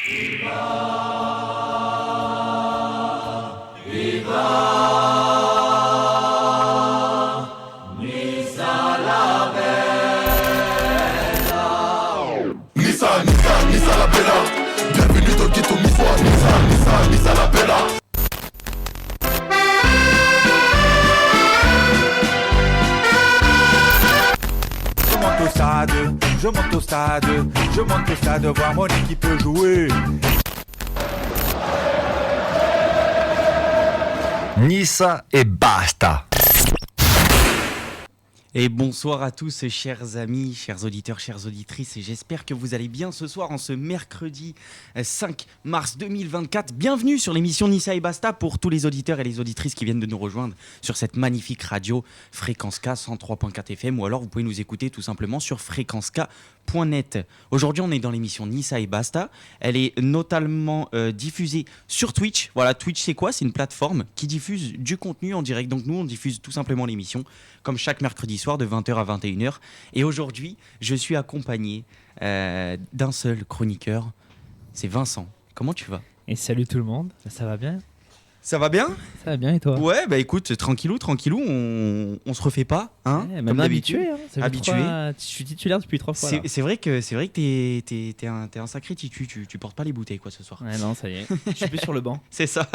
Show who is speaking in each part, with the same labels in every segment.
Speaker 1: Nissa la bella. Bienvenue dans le ghetto niçois. Nissa la bella.
Speaker 2: Je monte au stade, voir mon équipe jouer.
Speaker 3: Nissa et basta.
Speaker 4: Et bonsoir à tous, chers amis, chers auditeurs, chères auditrices, et j'espère que vous allez bien ce soir en ce mercredi 5 mars 2024. Bienvenue sur l'émission Nissa et Basta pour tous les auditeurs et les auditrices qui viennent de nous rejoindre sur cette magnifique radio Fréquence K 103.4 FM, ou alors vous pouvez nous écouter tout simplement sur fréquencek.net. Aujourd'hui, on est dans l'émission Nissa et Basta. Elle est notamment diffusée sur Twitch. Voilà, Twitch, c'est quoi ? C'est une plateforme qui diffuse du contenu en direct. Donc nous, on diffuse tout simplement l'émission comme chaque mercredi soir de 20h à 21h. Et aujourd'hui, je suis accompagné d'un seul chroniqueur, c'est Vincent. Comment tu vas ?
Speaker 5: Et salut tout le monde, ça va bien ?
Speaker 4: Ça va bien ?
Speaker 5: Ça va bien et toi ?
Speaker 4: Ouais, bah écoute, tranquillou, on se refait pas, hein ?
Speaker 5: Ouais,
Speaker 4: comme d'habitude.
Speaker 5: habitué, hein.
Speaker 4: Habitué.
Speaker 5: Je suis titulaire depuis 3 fois.
Speaker 4: C'est vrai que t'es un sacré titu, tu portes pas les bouteilles quoi ce soir.
Speaker 5: Ouais, non, ça y est, je suis plus sur le banc.
Speaker 4: C'est ça.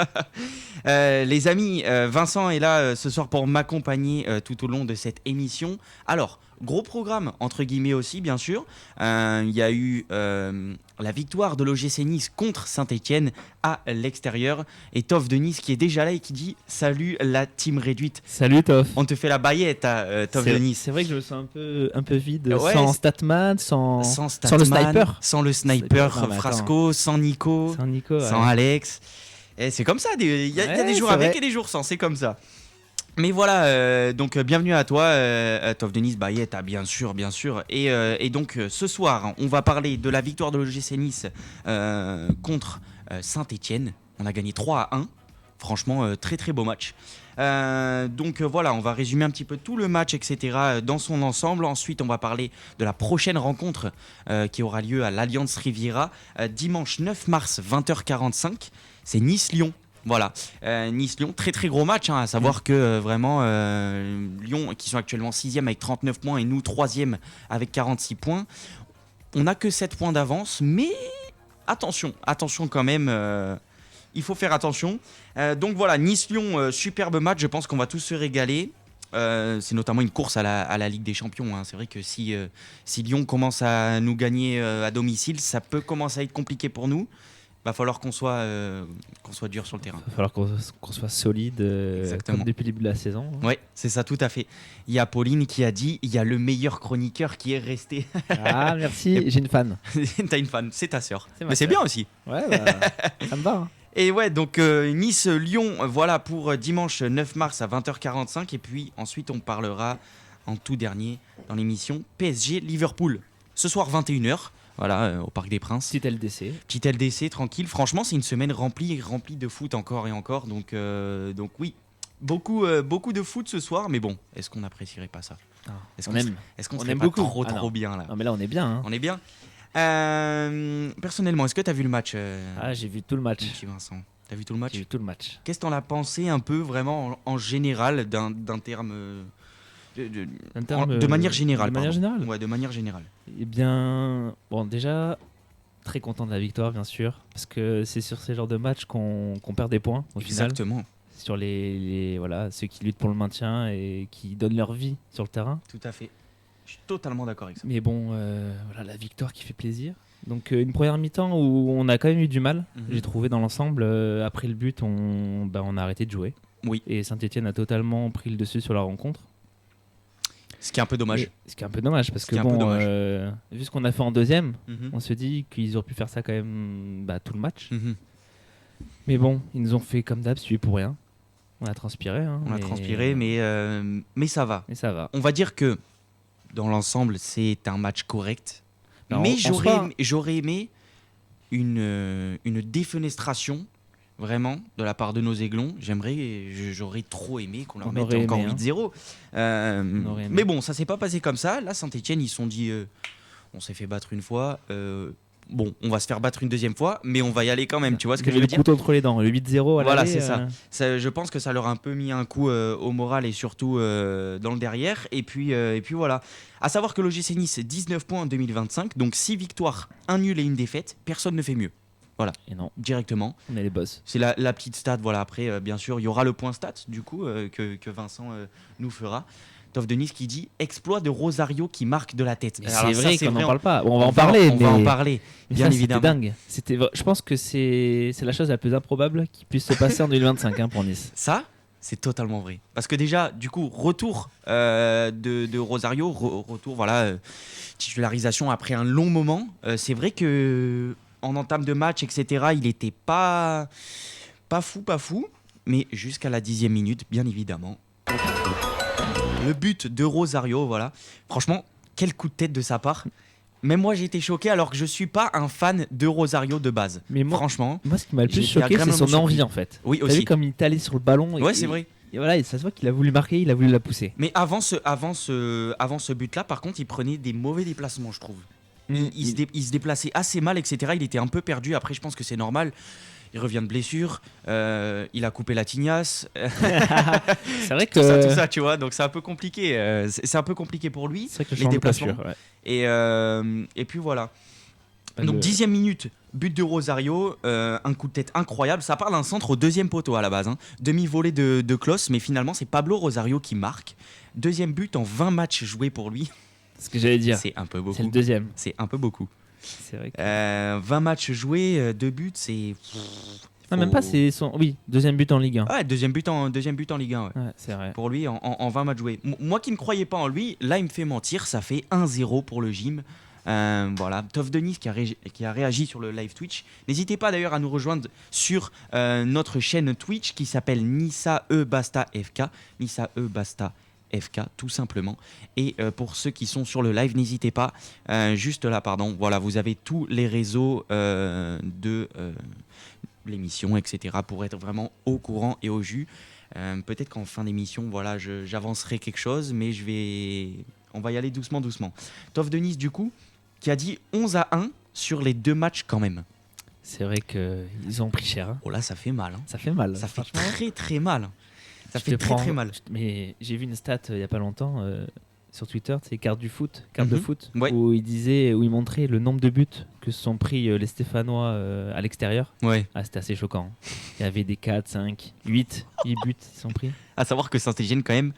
Speaker 4: Les amis, Vincent est là ce soir pour m'accompagner tout au long de cette émission. Alors, gros programme, entre guillemets aussi, bien sûr. Il y a eu la victoire de l'OGC Nice contre Saint-Etienne à l'extérieur. Et Toff de Nice qui est déjà là et qui dit « Salut la team réduite ».
Speaker 5: Salut Toff.
Speaker 4: On te fait la baillette, Toff de Nice.
Speaker 5: C'est vrai que je me sens un peu vide,
Speaker 4: Ouais,
Speaker 5: sans Statman, sans le sniper.
Speaker 4: Sans le sniper,
Speaker 5: Non,
Speaker 4: Frasco, sans Nico,
Speaker 5: Sans Nico,
Speaker 4: sans Alex. Et c'est comme ça, il y a des jours
Speaker 5: c'est
Speaker 4: avec
Speaker 5: vrai.
Speaker 4: et des jours sans, c'est comme ça. Mais voilà, donc bienvenue à toi, Toff Denis Bayet, bien sûr. Et donc ce soir, on va parler de la victoire de l'OGC Nice contre Saint-Etienne. On a gagné 3-1. Franchement, très très beau match. Donc voilà, on va résumer un petit peu tout le match, etc. dans son ensemble. Ensuite, on va parler de la prochaine rencontre qui aura lieu à l'Alliance Riviera dimanche 9 mars, 20h45. C'est Nice-Lyon. Voilà, Nice-Lyon, très très gros match, hein, à savoir que vraiment Lyon qui sont actuellement 6e avec 39 points et nous 3e avec 46 points. On n'a que 7 points d'avance, mais attention quand même, il faut faire attention. Donc voilà, Nice-Lyon, superbe match, je pense qu'on va tous se régaler. C'est notamment une course à la Ligue des Champions, hein. C'est vrai que si Lyon commence à nous gagner à domicile, ça peut commencer à être compliqué pour nous. Va falloir qu'on soit dur sur le terrain.
Speaker 5: Il va falloir qu'on soit solide comme depuis le début de la saison.
Speaker 4: Ouais, c'est ça, tout à fait. Il y a Pauline qui a dit il y a le meilleur chroniqueur qui est resté.
Speaker 5: Ah, merci, j'ai une fan.
Speaker 4: T'as une fan, c'est ta sœur.
Speaker 5: C'est ma
Speaker 4: Mais c'est
Speaker 5: sœur.
Speaker 4: bien aussi.
Speaker 5: Ouais, ça me va. Hein.
Speaker 4: Et ouais, donc Nice-Lyon, voilà pour dimanche 9 mars à 20h45. Et puis ensuite, on parlera en tout dernier dans l'émission PSG-Liverpool. Ce soir, 21h. Voilà, au Parc des Princes.
Speaker 5: Petit
Speaker 4: LDC, tranquille. Franchement, c'est une semaine remplie de foot encore et encore. Donc oui, beaucoup de foot ce soir. Mais bon, est-ce qu'on n'apprécierait pas ça ? Est-ce qu'on serait
Speaker 5: aime
Speaker 4: pas
Speaker 5: beaucoup.
Speaker 4: trop bien là ?
Speaker 5: Non, mais là, on est bien. Hein.
Speaker 4: On est bien. Personnellement, est-ce que tu as vu le match
Speaker 5: J'ai vu tout le match.
Speaker 4: Petit Vincent, t'as vu tout le match ?
Speaker 5: J'ai vu tout le match.
Speaker 4: Qu'est-ce que t'en as pensé un peu vraiment en général d'un terme de manière générale.
Speaker 5: De manière générale ?
Speaker 4: Ouais, de manière générale.
Speaker 5: Eh bien, bon, déjà, très content de la victoire, bien sûr, parce que c'est sur ces genres de matchs qu'on perd des points, au final.
Speaker 4: Exactement.
Speaker 5: Sur voilà, ceux qui luttent pour le maintien et qui donnent leur vie sur le terrain.
Speaker 4: Tout à fait. Je suis totalement d'accord avec ça.
Speaker 5: Mais bon, voilà, la victoire qui fait plaisir. Donc, une première mi-temps où on a quand même eu du mal, j'ai trouvé dans l'ensemble. Après le but, on a arrêté de jouer.
Speaker 4: Oui.
Speaker 5: Et Saint-Etienne a totalement pris le dessus sur la rencontre.
Speaker 4: Ce qui est un peu dommage.
Speaker 5: Ce qui est un peu dommage parce que bon, vu ce qu'on a fait en deuxième, on se dit qu'ils auraient pu faire ça quand même tout le match. Mais bon, ils nous ont fait comme d'hab, suivi pour rien. On a transpiré. Hein,
Speaker 4: mais ça va.
Speaker 5: Mais ça va.
Speaker 4: On va dire que dans l'ensemble, c'est un match correct.
Speaker 5: Alors,
Speaker 4: mais j'aurais aimé une défenestration. Vraiment, de la part de nos Aiglons, j'aurais trop aimé qu'on leur mette encore 8-0. Mais bon, ça s'est pas passé comme ça. Là, Saint-Etienne, ils se sont dit, on s'est fait battre une fois, bon, on va se faire battre une deuxième fois, mais on va y aller quand même, tu vois ce que je veux
Speaker 5: le
Speaker 4: dire?
Speaker 5: couteau entre les dents, le 8-0 à
Speaker 4: Voilà,
Speaker 5: l'aller,
Speaker 4: c'est ça. Je pense que ça leur a un peu mis un coup au moral et surtout dans le derrière. Et puis voilà. À savoir que l'OGC Nice, 19 points en 2025, donc 6 victoires, 1 nul et une défaite, personne ne fait mieux. Voilà,
Speaker 5: et non,
Speaker 4: directement.
Speaker 5: on est les boss.
Speaker 4: C'est la petite stat, voilà. Après, bien sûr, il y aura le point stat, du coup, que Vincent nous fera. Tov de Nice qui dit exploit de Rosario qui marque de la tête.
Speaker 5: C'est vrai qu'on n'en parle pas.
Speaker 4: On
Speaker 5: va en parler,
Speaker 4: on va en parler, bien évidemment.
Speaker 5: C'était dingue. Je pense que c'est la chose la plus improbable qui puisse se passer en 2025 pour Nice.
Speaker 4: Ça, c'est totalement vrai. Parce que déjà, du coup, retour de Rosario, retour, voilà, titularisation après un long moment. C'est vrai que en entame de match, etc., il n'était pas fou, mais jusqu'à la 10e minute, bien évidemment. Le but de Rosario, voilà. Franchement, quel coup de tête de sa part. Même moi, j'ai été choqué alors que je suis pas un fan de Rosario de base.
Speaker 5: Mais moi,
Speaker 4: franchement,
Speaker 5: moi, ce qui m'a le plus choqué, c'est son envie en fait.
Speaker 4: Oui,
Speaker 5: T'as
Speaker 4: aussi.
Speaker 5: vu comme il est allé sur le ballon.
Speaker 4: Ouais, c'est vrai.
Speaker 5: Et voilà, ça se voit qu'il a voulu marquer, il a voulu la pousser.
Speaker 4: Mais avant ce but-là, par contre, il prenait des mauvais déplacements, je trouve. Il se déplaçait assez mal, etc. Il était un peu perdu. Après, je pense que c'est normal. Il revient de blessure, il a coupé la tignasse.
Speaker 5: C'est vrai que
Speaker 4: tout ça, tu vois. Donc c'est un peu compliqué. C'est un peu compliqué pour lui.
Speaker 5: C'est vrai que
Speaker 4: les déplacements.
Speaker 5: Ouais.
Speaker 4: Et puis voilà. Donc 10e minute, but de Rosario, un coup de tête incroyable. Ça parle d'un centre au deuxième poteau à la base. Demi-volée de Klos, mais finalement c'est Pablo Rosario qui marque. Deuxième but en 20 matchs joués pour lui.
Speaker 5: C'est ce que j'allais dire.
Speaker 4: C'est un peu beaucoup.
Speaker 5: C'est le deuxième.
Speaker 4: C'est un peu beaucoup.
Speaker 5: C'est vrai que...
Speaker 4: 20 matchs joués, 2 buts, c'est...
Speaker 5: Non, même pas, c'est son... Oui, deuxième but en Ligue 1.
Speaker 4: Ouais, deuxième but en Ligue 1, ouais.
Speaker 5: Ouais, c'est vrai.
Speaker 4: Pour lui, en 20 matchs joués. Moi qui ne croyais pas en lui, là, il me fait mentir. Ça fait 1-0 pour le gym. Voilà, Tov de Nice qui a réagi sur le live Twitch. N'hésitez pas d'ailleurs à nous rejoindre sur notre chaîne Twitch qui s'appelle Nissa E Basta FK. Nissa E Basta FK, tout simplement. Et pour ceux qui sont sur le live, n'hésitez pas, juste là, pardon, voilà, vous avez tous les réseaux de l'émission, etc., pour être vraiment au courant et au jus. Peut-être qu'en fin d'émission, voilà, j'avancerai quelque chose, mais on va y aller doucement. Tov de Nice, du coup, qui a dit 11-1 sur les 2 matchs quand même.
Speaker 5: C'est vrai qu'ils ont pris cher. Hein.
Speaker 4: Oh là, ça fait mal. Hein.
Speaker 5: Ça fait mal.
Speaker 4: Ça fait très mal. Ça fait très mal.
Speaker 5: Mais j'ai vu une stat il n'y a pas longtemps sur Twitter, c'est carte de foot,
Speaker 4: ouais.
Speaker 5: où il montrait le nombre de buts que se sont pris les Stéphanois à l'extérieur.
Speaker 4: Ouais.
Speaker 5: Ah, c'était assez choquant. Il y avait des 4, 5, 8 buts qui sont pris. À
Speaker 4: savoir que Saint-Étienne, quand même,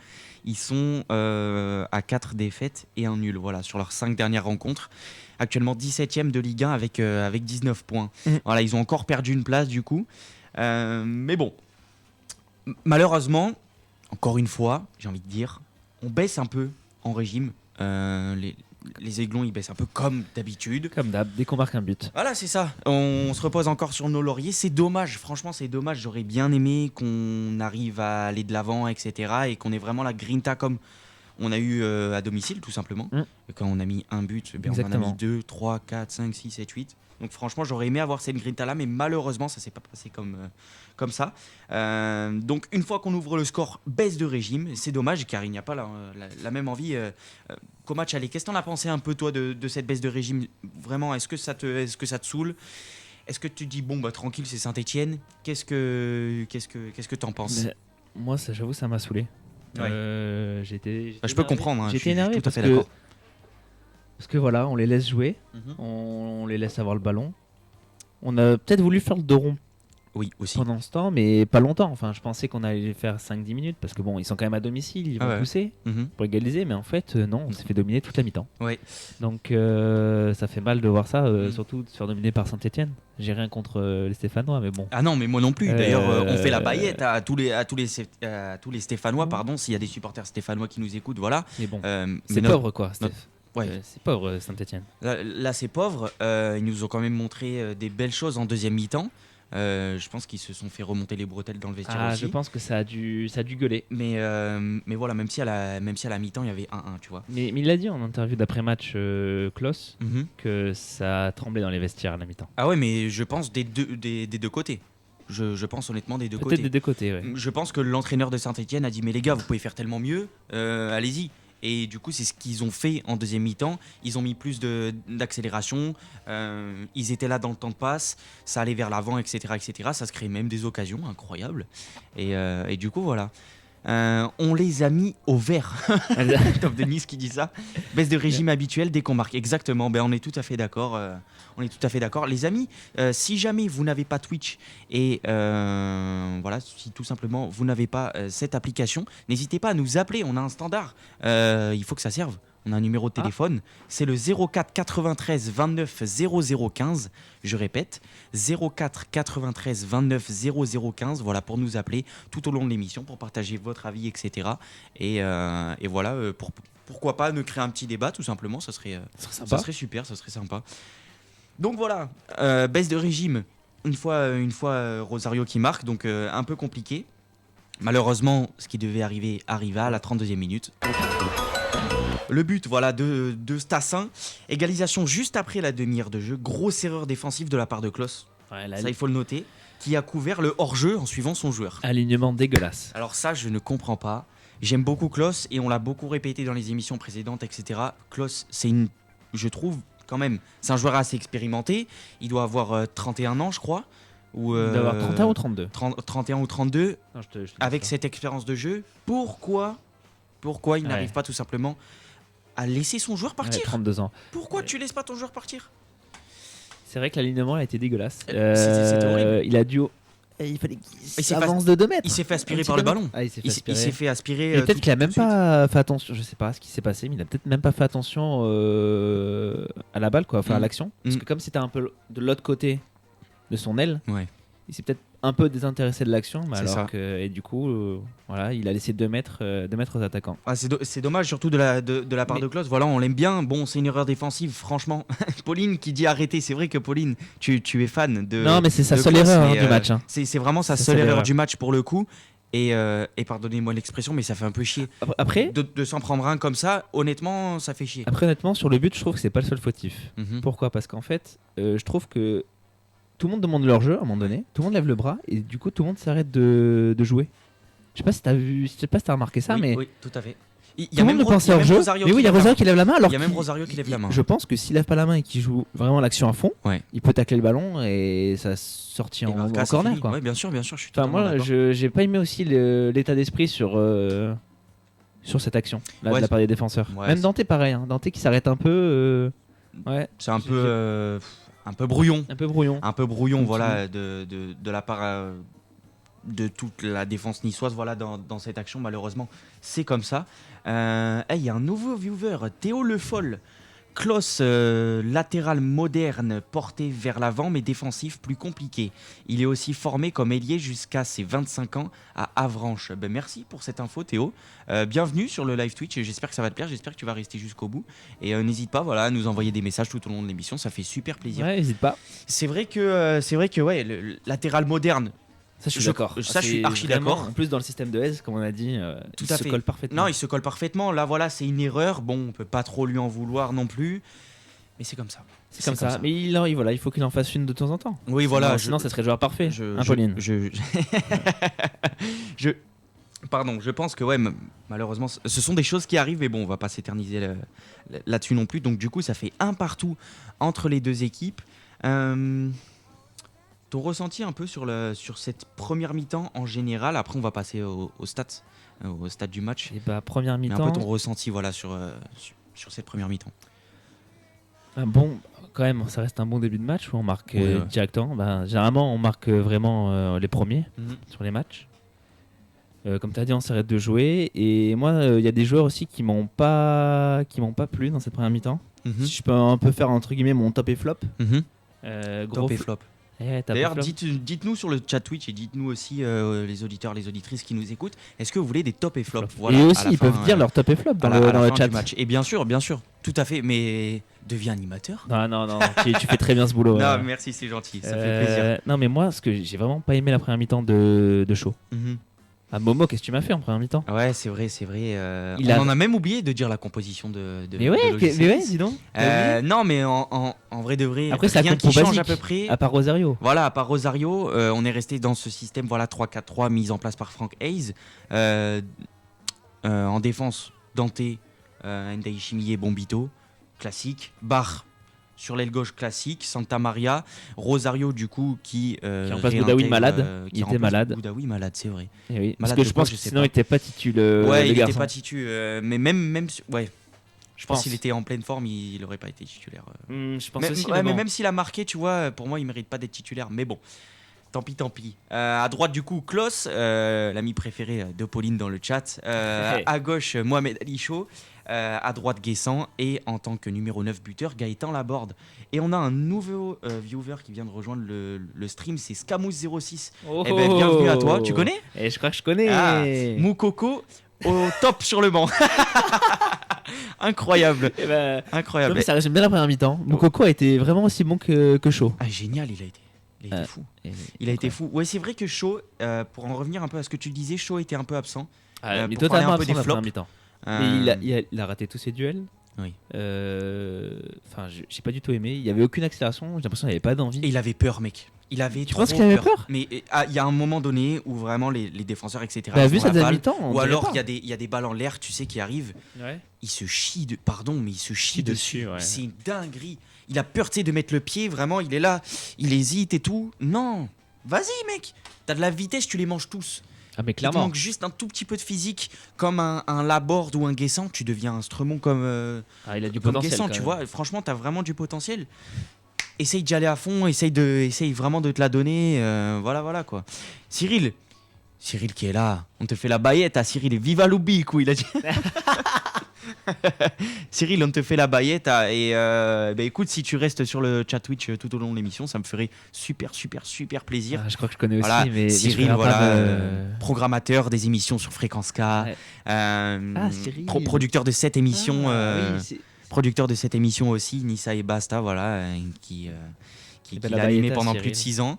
Speaker 4: ils sont à 4 défaites et un nul, voilà, sur leurs 5 dernières rencontres. Actuellement 17e de Ligue 1 avec 19 points. Voilà, ils ont encore perdu une place du coup. Mais bon, malheureusement, encore une fois, j'ai envie de dire, on baisse un peu en régime. Les Aiglons, ils baissent un peu comme d'habitude.
Speaker 5: Comme d'hab, dès qu'on marque un but.
Speaker 4: Voilà, c'est ça. On se repose encore sur nos lauriers. C'est dommage, franchement, c'est dommage. J'aurais bien aimé qu'on arrive à aller de l'avant, etc. Et qu'on ait vraiment la grinta comme on a eu à domicile, tout simplement. Et quand on a mis un but, on en a mis 2, 3, 4, 5, 6, 7, 8. Donc franchement, j'aurais aimé avoir cette grinta-là, mais malheureusement, ça ne s'est pas passé comme ça. Donc une fois qu'on ouvre le score, baisse de régime. C'est dommage, car il n'y a pas la même envie qu'au match aller. Qu'est-ce que t'en as pensé un peu, toi, de cette baisse de régime? Vraiment, est-ce que ça te saoule? Est-ce que tu dis, bon, bah tranquille, c'est Saint-Etienne? Qu'est-ce que t'en penses?
Speaker 5: Moi, j'avoue, ça m'a saoulé.
Speaker 4: Ouais.
Speaker 5: Je
Speaker 4: peux comprendre, hein,
Speaker 5: j'étais énervé
Speaker 4: tout à fait d'accord.
Speaker 5: Parce que voilà, on les laisse jouer, on les laisse avoir le ballon. On a peut-être voulu faire le dos rond
Speaker 4: aussi.
Speaker 5: Pendant ce temps, mais pas longtemps. Enfin, je pensais qu'on allait faire 5-10 minutes parce que bon, ils sont quand même à domicile, ils vont pousser pour égaliser, mais en fait, non, on s'est fait dominer toute la mi-temps.
Speaker 4: Ouais.
Speaker 5: Donc, ça fait mal de voir ça, surtout de se faire dominer par Saint-Etienne. J'ai rien contre les Stéphanois, mais bon.
Speaker 4: Ah non, mais moi non plus. D'ailleurs, on fait la baillette à tous les Stéphanois, pardon, s'il y a des supporters stéphanois qui nous écoutent, voilà.
Speaker 5: Mais bon, c'est pauvre quoi, Steph.
Speaker 4: Ouais.
Speaker 5: C'est pauvre Saint-Etienne.
Speaker 4: Là, c'est pauvre. Ils nous ont quand même montré des belles choses en deuxième mi-temps. Je pense qu'ils se sont fait remonter les bretelles dans le vestiaire aussi.
Speaker 5: Je pense que ça a dû gueuler.
Speaker 4: Mais voilà, même si à la mi-temps, il y avait 1-1, tu vois.
Speaker 5: Mais il l'a dit en interview d'après-match, Klos, que ça tremblait dans les vestiaires à la mi-temps.
Speaker 4: Ah ouais, mais je pense des deux côtés. Je pense honnêtement des deux côtés.
Speaker 5: Peut-être des deux côtés, ouais.
Speaker 4: Je pense que l'entraîneur de Saint-Etienne a dit, mais les gars, vous pouvez faire tellement mieux, allez-y. Et du coup, c'est ce qu'ils ont fait en deuxième mi-temps. Ils ont mis plus d'accélération. Ils étaient là dans le temps de passe. Ça allait vers l'avant, etc., etc. Ça se crée même des occasions incroyables. Et du coup, voilà. On les a mis au vert. Top Denis qui dit ça. Baisse de régime habituelle dès qu'on marque. Exactement. On est tout à fait d'accord. Les amis, si jamais vous n'avez pas Twitch et voilà, si tout simplement vous n'avez pas cette application, n'hésitez pas à nous appeler. On a un standard. Il faut que ça serve. On a un numéro de téléphone, c'est le 04 93 29 00 15. Je répète, 04 93 29 00 15. Voilà, pour nous appeler tout au long de l'émission, pour partager votre avis, etc. Et voilà, pourquoi pas nous créer un petit débat, tout simplement. Ça serait super, ça serait sympa. Donc voilà, baisse de régime. Une fois Rosario qui marque, donc un peu compliqué. Malheureusement, ce qui devait arriver arriva à la 32e minute. Le but, voilà, de Stassin. Égalisation juste après la demi-heure de jeu. Grosse erreur défensive de la part de Klos. Ouais, ça, il faut le noter. Qui a couvert le hors-jeu en suivant son joueur.
Speaker 5: Alignement dégueulasse.
Speaker 4: Alors ça, je ne comprends pas. J'aime beaucoup Klos et on l'a beaucoup répété dans les émissions précédentes, etc. Klos, je trouve, quand même, c'est un joueur assez expérimenté. Il doit avoir 31 ans, je crois.
Speaker 5: Il doit avoir 31 ou 32.
Speaker 4: 31 ou 32.
Speaker 5: Non, je te
Speaker 4: avec cette expérience de jeu, pourquoi il n'arrive pas tout simplement à laisser son joueur partir?
Speaker 5: 32 ans.
Speaker 4: Pourquoi tu laisses pas ton joueur partir?
Speaker 5: C'est vrai que l'alignement a été dégueulasse.
Speaker 4: C'était horrible.
Speaker 5: Il a dû... Il fallait qu'il s'avance de 2 mètres.
Speaker 4: Il s'est fait aspirer par le ballon.
Speaker 5: Il
Speaker 4: s'est fait aspirer.
Speaker 5: Mais peut-être qu'il a même pas fait attention. Je sais pas ce qui s'est passé, mais il a peut-être même pas fait attention à la balle, quoi, enfin à l'action. Parce que comme c'était un peu de l'autre côté de son aile, il s'est peut-être un peu désintéressé de l'action, mais et du coup, voilà, il a laissé 2 mètres aux attaquants.
Speaker 4: Ah, c'est dommage, surtout de la part de Klos. Voilà, on l'aime bien. Bon, c'est une erreur défensive, franchement. Pauline qui dit arrêter. C'est vrai que Pauline, tu es fan de.
Speaker 5: Non, mais c'est sa seule erreur du match. Hein.
Speaker 4: C'est vraiment sa seule erreur du match pour le coup. Et pardonnez-moi l'expression, mais ça fait un peu chier.
Speaker 5: Après,
Speaker 4: de s'en prendre un comme ça, honnêtement, ça fait chier.
Speaker 5: Après, honnêtement, sur le but, je trouve que c'est pas le seul fautif. Pourquoi ? Parce qu'en fait, je trouve que tout le monde demande leur jeu à un moment donné, tout le monde lève le bras et du coup tout le monde s'arrête de jouer. Je sais pas si t'as remarqué ça, mais
Speaker 4: oui, tout à fait.
Speaker 5: Il y a même penser leur jeu. Mais oui, il y a Rosario qui lève la main. Alors
Speaker 4: il y a même Rosario qui lève la main.
Speaker 5: Je pense que s'il lève pas la main et qu'il joue vraiment l'action à fond, il peut tacler le ballon et ça sortit en corner, quoi.
Speaker 4: Oui, bien sûr, je suis.
Speaker 5: Enfin, moi, j'ai pas aimé aussi l'état d'esprit sur cette action là, de la part des défenseurs. Même Dante, pareil. Hein. Dante qui s'arrête un peu.
Speaker 4: C'est un peu brouillon. Un peu brouillon, voilà, de la part de toute la défense niçoise, voilà, dans cette action, malheureusement. C'est comme ça. Il y a un nouveau viewer, Théo Le Foll. Klos, latéral moderne, porté vers l'avant, mais défensif plus compliqué. Il est aussi formé comme ailier jusqu'à ses 25 ans à Avranches. Merci pour cette info, Théo. Bienvenue sur le live Twitch. J'espère que ça va te plaire. J'espère que tu vas rester jusqu'au bout. Et n'hésite pas, voilà, à nous envoyer des messages tout au long de l'émission. Ça fait super plaisir.
Speaker 5: Ouais, n'hésite pas.
Speaker 4: C'est vrai que le latéral moderne.
Speaker 5: Ça, je suis d'accord.
Speaker 4: Ça, je suis archi d'accord.
Speaker 5: En plus, dans le système de S, comme on a dit, il se colle parfaitement.
Speaker 4: Non, il se colle parfaitement. Là, voilà, c'est une erreur. Bon, on peut pas trop lui en vouloir non plus. Mais c'est comme ça.
Speaker 5: C'est comme ça. Mais il faut qu'il en fasse une de temps en temps.
Speaker 4: Oui, voilà.
Speaker 5: Sinon, ça serait le joueur parfait. Pauline.
Speaker 4: Pardon, je pense que malheureusement, ce sont des choses qui arrivent. Mais bon, on va pas s'éterniser là-dessus non plus. Donc, du coup, ça fait 1 partout entre les deux équipes. Ton ressenti un peu sur cette première mi-temps en général. Après, on va passer au stade du match.
Speaker 5: Et première mi-temps.
Speaker 4: Mais un peu ton ressenti, voilà, sur cette première mi-temps.
Speaker 5: Bon, quand même, ça reste un bon début de match où on marque directement. Généralement, on marque vraiment les premiers sur les matchs. Comme tu as dit, on s'arrête de jouer. Et moi, il y a des joueurs aussi qui m'ont pas plu dans cette première mi-temps. Si je peux un peu faire entre guillemets mon top et flop.
Speaker 4: Top et flop. D'ailleurs, dites-nous sur le chat Twitch et dites-nous aussi les auditeurs, les auditrices qui nous écoutent, est-ce que vous voulez des top et flop?
Speaker 5: Voilà, et aussi, ils peuvent dire leur top et flop dans le chat.
Speaker 4: Match. Et bien sûr, tout à fait, mais deviens animateur.
Speaker 5: Non, tu fais très bien ce boulot.
Speaker 4: Non, merci, c'est gentil, ça fait plaisir.
Speaker 5: Non, mais moi, ce que j'ai vraiment pas aimé la première mi-temps de Show. Momo, qu'est-ce que tu m'as fait en première mi-temps?
Speaker 4: Ouais, c'est vrai. On en a même oublié de dire la composition de
Speaker 5: mais ouais, dis donc.
Speaker 4: Non, mais en vrai de vrai,
Speaker 5: après,
Speaker 4: rien qui change à peu près.
Speaker 5: À part Rosario.
Speaker 4: Voilà, à part Rosario, on est resté dans ce système 3-4-3 mis en place par Frank Hayes. En défense, Dante, Ndai Shimiye et Bombito, classique. Barre sur l'aile gauche classique. Santa Maria, Rosario du coup qui
Speaker 5: remplace Boudaoui malade. Il était malade.
Speaker 4: Boudaoui malade, c'est vrai.
Speaker 5: Et oui, parce
Speaker 4: Malade
Speaker 5: que
Speaker 4: de
Speaker 5: je
Speaker 4: quoi,
Speaker 5: pense
Speaker 4: je
Speaker 5: que
Speaker 4: sais
Speaker 5: sinon
Speaker 4: pas.
Speaker 5: il n'était pas titulaire.
Speaker 4: Ouais, il n'était pas titulaire. Mais même ouais. Je pense
Speaker 5: pense.
Speaker 4: qu'il était en pleine forme, il n'aurait pas été titulaire.
Speaker 5: Je pense
Speaker 4: Mais,
Speaker 5: aussi.
Speaker 4: ouais, mais
Speaker 5: bon.
Speaker 4: même s'il a marqué, tu vois, pour moi, il mérite pas d'être titulaire. Mais bon, tant pis. À droite, du coup, Klaus, l'ami préféré de Pauline dans le chat. À gauche, Mohamed Ali Chaud. À droite, Guessant. Et en tant que numéro 9 buteur, Gaëtan Laborde. Et on a un nouveau viewer qui vient de rejoindre le stream, c'est Scamous06.
Speaker 5: Oh,
Speaker 4: Eh ben, bienvenue à toi. Tu connais?
Speaker 5: Et je crois que je connais.
Speaker 4: Moukoko au top sur le banc. Incroyable.
Speaker 5: Eh ben,
Speaker 4: Incroyable.
Speaker 5: non, mais ça résume bien la première mi-temps. Moukoko a été vraiment aussi bon que Shaw.
Speaker 4: Ah, génial, il a été fou. Il a été fou. Ouais, c'est vrai que Shaw, pour en revenir un peu à ce que tu disais, Shaw était un peu absent.
Speaker 5: Mais
Speaker 4: pour
Speaker 5: totalement
Speaker 4: parler un peu
Speaker 5: absent
Speaker 4: des
Speaker 5: de la première
Speaker 4: flops.
Speaker 5: mi-temps. Mais il a raté tous ses duels.
Speaker 4: Oui.
Speaker 5: Enfin, j'ai pas du tout aimé. Il y avait aucune accélération. J'ai l'impression qu'il n'y avait pas d'envie.
Speaker 4: Et il avait peur, mec. Il avait
Speaker 5: Tu
Speaker 4: trop
Speaker 5: penses qu'il avait peur?
Speaker 4: Mais il y a un moment donné où vraiment les défenseurs, etc.
Speaker 5: Bah,
Speaker 4: ils
Speaker 5: vu
Speaker 4: font
Speaker 5: sa
Speaker 4: la
Speaker 5: deuxième
Speaker 4: balle,
Speaker 5: mi-temps.
Speaker 4: ou alors il y a des balles en l'air, tu sais, qui arrivent.
Speaker 5: Ouais.
Speaker 4: Il se chie mais il se chie dessus.
Speaker 5: ouais.
Speaker 4: C'est une dinguerie. Il a peur, tu sais, de mettre le pied. Vraiment, il est là. Il hésite et tout. Non. Vas-y, mec. T'as de la vitesse, tu les manges tous.
Speaker 5: Ah, mais
Speaker 4: Il te
Speaker 5: clairement.
Speaker 4: manque juste un tout petit peu de physique, comme un Laborde ou un Guessant, tu deviens un Stremont comme
Speaker 5: Il a du
Speaker 4: comme
Speaker 5: potentiel.
Speaker 4: Guessant,
Speaker 5: quand
Speaker 4: tu
Speaker 5: même.
Speaker 4: vois. Franchement, t'as vraiment du potentiel. Essaye d'y aller à fond, essaye vraiment de te la donner. Voilà quoi. Cyril qui est là, on te fait la baillette à Cyril. Viva Lubico, il a dit. Cyril, on te fait la baillette. Écoute, si tu restes sur le chat Twitch tout au long de l'émission, ça me ferait super plaisir.
Speaker 5: Je crois que je connais aussi.
Speaker 4: Voilà,
Speaker 5: mais
Speaker 4: Cyril,
Speaker 5: je
Speaker 4: voilà, programmateur des émissions sur Fréquence K,
Speaker 5: Ouais. Cyril.
Speaker 4: producteur de cette émission,
Speaker 5: Oui, c'est-
Speaker 4: producteur de cette émission aussi, Nissa et Basta, voilà, qui
Speaker 5: ben, la
Speaker 4: l'a animé
Speaker 5: baillette à
Speaker 4: pendant
Speaker 5: Cyril.
Speaker 4: plus de 6 ans.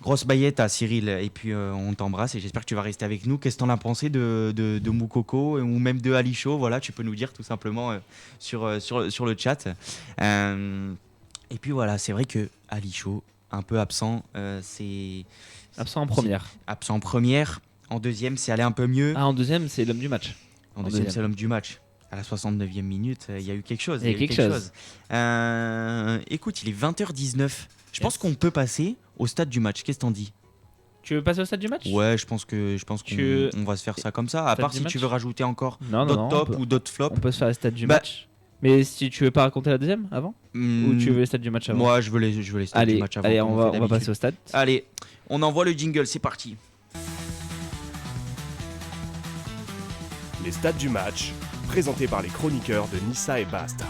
Speaker 4: Grosse baillette à Cyril, et puis on t'embrasse et j'espère que tu vas rester avec nous. Qu'est-ce que t'en as pensé de Moukoko ou même de Ali Chaud? Voilà, tu peux nous dire tout simplement sur le chat. Et puis voilà, c'est vrai que Ali Chaud, un peu absent, c'est
Speaker 5: Absent en première.
Speaker 4: absent en première. En deuxième, c'est allé un peu mieux.
Speaker 5: En deuxième, c'est l'homme du match.
Speaker 4: En deuxième, c'est l'homme du match. À la 69e minute, il y a eu quelque chose.
Speaker 5: Il y a eu quelque chose.
Speaker 4: Écoute, il est 20h19. Je pense qu'on peut passer au stade du match. Qu'est-ce que t'en dis?
Speaker 5: Tu veux passer au stade du match?
Speaker 4: Ouais, je pense qu'on va se faire ça comme ça. À
Speaker 5: Stade
Speaker 4: part
Speaker 5: du
Speaker 4: si
Speaker 5: match
Speaker 4: tu veux rajouter encore
Speaker 5: Non,
Speaker 4: d'autres
Speaker 5: on
Speaker 4: tops
Speaker 5: peut-
Speaker 4: ou d'autres flops.
Speaker 5: On peut se faire le stade du
Speaker 4: Bah,
Speaker 5: match. Mais si tu veux pas raconter la deuxième avant? Ou tu veux le stade du match avant?
Speaker 4: Moi, je veux les stades
Speaker 5: Allez,
Speaker 4: du match avant.
Speaker 5: allez,
Speaker 4: comme
Speaker 5: on
Speaker 4: fait
Speaker 5: va
Speaker 4: d'habitude.
Speaker 5: passer au stade.
Speaker 4: Allez, on envoie le jingle, c'est parti.
Speaker 6: Les stats du match, présentés par les chroniqueurs de Nissa et Basta.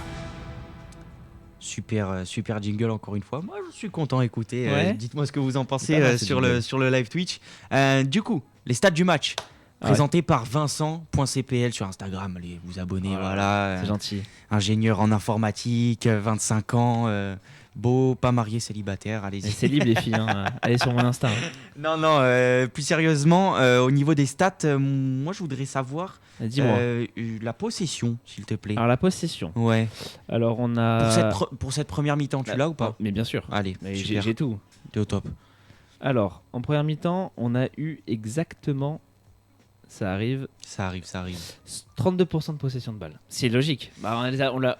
Speaker 4: Super jingle encore une fois. Moi, je suis content. Écoutez,
Speaker 5: Ouais.
Speaker 4: dites-moi ce que vous en pensez
Speaker 5: C'est pas mal, ce
Speaker 4: sur
Speaker 5: jingle.
Speaker 4: le live Twitch. Du coup, les stats du match. Présenté par Vincent.cpl sur Instagram. Allez vous abonner, voilà.
Speaker 5: C'est gentil.
Speaker 4: Ingénieur en informatique, 25 ans, beau, pas marié, célibataire. Allez-y.
Speaker 5: C'est libre les filles. Hein. Allez sur mon Insta. Hein.
Speaker 4: Non, plus sérieusement, au niveau des stats, moi je voudrais savoir
Speaker 5: Dis-moi.
Speaker 4: la possession, s'il te plaît.
Speaker 5: Alors la possession.
Speaker 4: Ouais.
Speaker 5: Alors on a.
Speaker 4: Pour cette première mi-temps, tu l'as ou pas?
Speaker 5: Mais bien sûr.
Speaker 4: Allez,
Speaker 5: Mais
Speaker 4: super.
Speaker 5: j'ai tout.
Speaker 4: T'es au top.
Speaker 5: Alors en première mi-temps, on a eu exactement. Ça arrive.
Speaker 4: Ça arrive.
Speaker 5: 32% de possession de balle. C'est logique. Bah,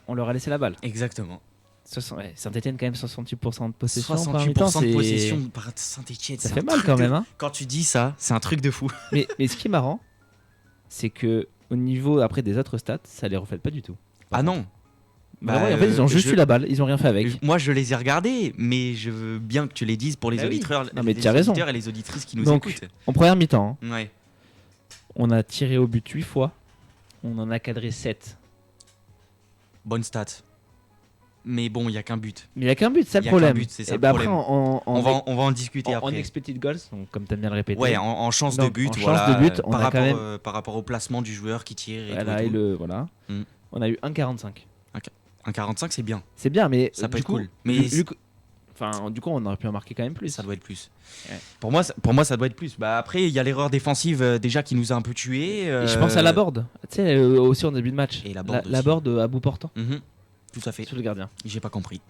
Speaker 5: on leur a laissé la balle.
Speaker 4: Exactement.
Speaker 5: Saint-Etienne quand même 68% de possession. en première
Speaker 4: 68%
Speaker 5: mi-temps,
Speaker 4: de
Speaker 5: c'est-
Speaker 4: possession par Saint-Etienne.
Speaker 5: Ça fait mal quand même. Hein.
Speaker 4: Quand tu dis ça, c'est un truc de fou.
Speaker 5: mais ce qui est marrant, c'est que au niveau après des autres stats, ça les reflète pas du tout.
Speaker 4: Ah non.
Speaker 5: Bah ouais, en fait, ils ont juste eu la balle, ils ont rien fait avec.
Speaker 4: Moi, je les ai regardés, mais je veux bien que tu les dises pour les
Speaker 5: Bah oui.
Speaker 4: auditeurs,
Speaker 5: Non, mais
Speaker 4: les
Speaker 5: tu as raison.
Speaker 4: auditeurs et les auditrices qui nous
Speaker 5: Donc,
Speaker 4: écoutent.
Speaker 5: En première mi-temps, hein,
Speaker 4: Ouais.
Speaker 5: on a tiré au but 8 fois, on en a cadré 7.
Speaker 4: Bonne stat. Mais bon, il n'y a qu'un but.
Speaker 5: Mais il n'y a qu'un but, c'est
Speaker 4: Y
Speaker 5: le
Speaker 4: a
Speaker 5: problème.
Speaker 4: qu'un but, c'est ça
Speaker 5: Et
Speaker 4: le
Speaker 5: bah après,
Speaker 4: problème. On va en discuter
Speaker 5: en
Speaker 4: après.
Speaker 5: expected goals, donc comme tu aimes bien le répéter.
Speaker 4: Ouais, en chance
Speaker 5: Donc,
Speaker 4: de but,
Speaker 5: en chance
Speaker 4: voilà,
Speaker 5: de but, on
Speaker 4: par,
Speaker 5: a quand
Speaker 4: rapport,
Speaker 5: même-
Speaker 4: par rapport au placement du joueur qui tire et
Speaker 5: Voilà,
Speaker 4: tout.
Speaker 5: et le, voilà.
Speaker 4: Mm.
Speaker 5: On a eu 1,45.
Speaker 4: Un 45, c'est bien.
Speaker 5: C'est bien, mais
Speaker 4: Ça peut
Speaker 5: du
Speaker 4: être
Speaker 5: coup,
Speaker 4: cool. Mais
Speaker 5: du coup, on aurait pu en marquer quand même plus.
Speaker 4: ça doit être plus.
Speaker 5: Ouais.
Speaker 4: Pour moi, ça doit être plus. Bah, après, il y a l'erreur défensive déjà qui nous a un peu tués.
Speaker 5: Et je pense à la board, tu sais, aussi en début de match.
Speaker 4: Et la board
Speaker 5: la
Speaker 4: aussi.
Speaker 5: board à bout portant
Speaker 4: Tout à fait.
Speaker 5: sur le gardien.
Speaker 4: J'ai pas compris.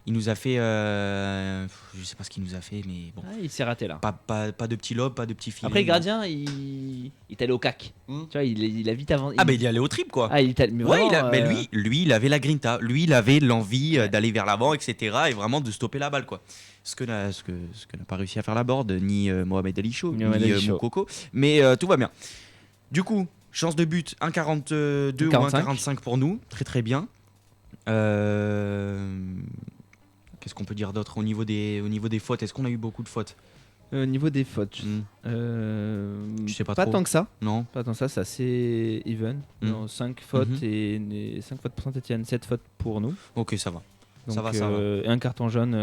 Speaker 4: Il nous a fait, je sais pas ce qu'il nous a fait, mais bon.
Speaker 5: Ah, il s'est raté là.
Speaker 4: Pas de petits lobes, pas de petits filets.
Speaker 5: Après, le gardien, il est allé au cac. Tu vois, il a vite avant.
Speaker 4: Ah, il est allé au trip, quoi.
Speaker 5: Ah, il est allé. Mais
Speaker 4: ouais,
Speaker 5: vraiment,
Speaker 4: mais lui, il avait la grinta. Lui, il avait l'envie d'aller vers l'avant, etc. Et vraiment de stopper la balle, quoi. Ce que n'a pas réussi à faire la board, ni Mohamed Ali Chaud, ni Moukoko. Mais tout va bien. Du coup, chance de but 1,42 ou 1,45 pour nous. Très très bien. Qu'est-ce qu'on peut dire d'autre au niveau des fautes? Est-ce qu'on a eu beaucoup de fautes?
Speaker 5: Au niveau des fautes,
Speaker 4: je sais pas
Speaker 5: trop.
Speaker 4: Tant
Speaker 5: que ça.
Speaker 4: Non.
Speaker 5: Pas tant que ça, c'est assez even. 5 fautes et 5 fautes pour Saint-Etienne, 7 fautes pour nous.
Speaker 4: Ok, ça va.
Speaker 5: Donc,
Speaker 4: ça va.
Speaker 5: Et un carton jaune.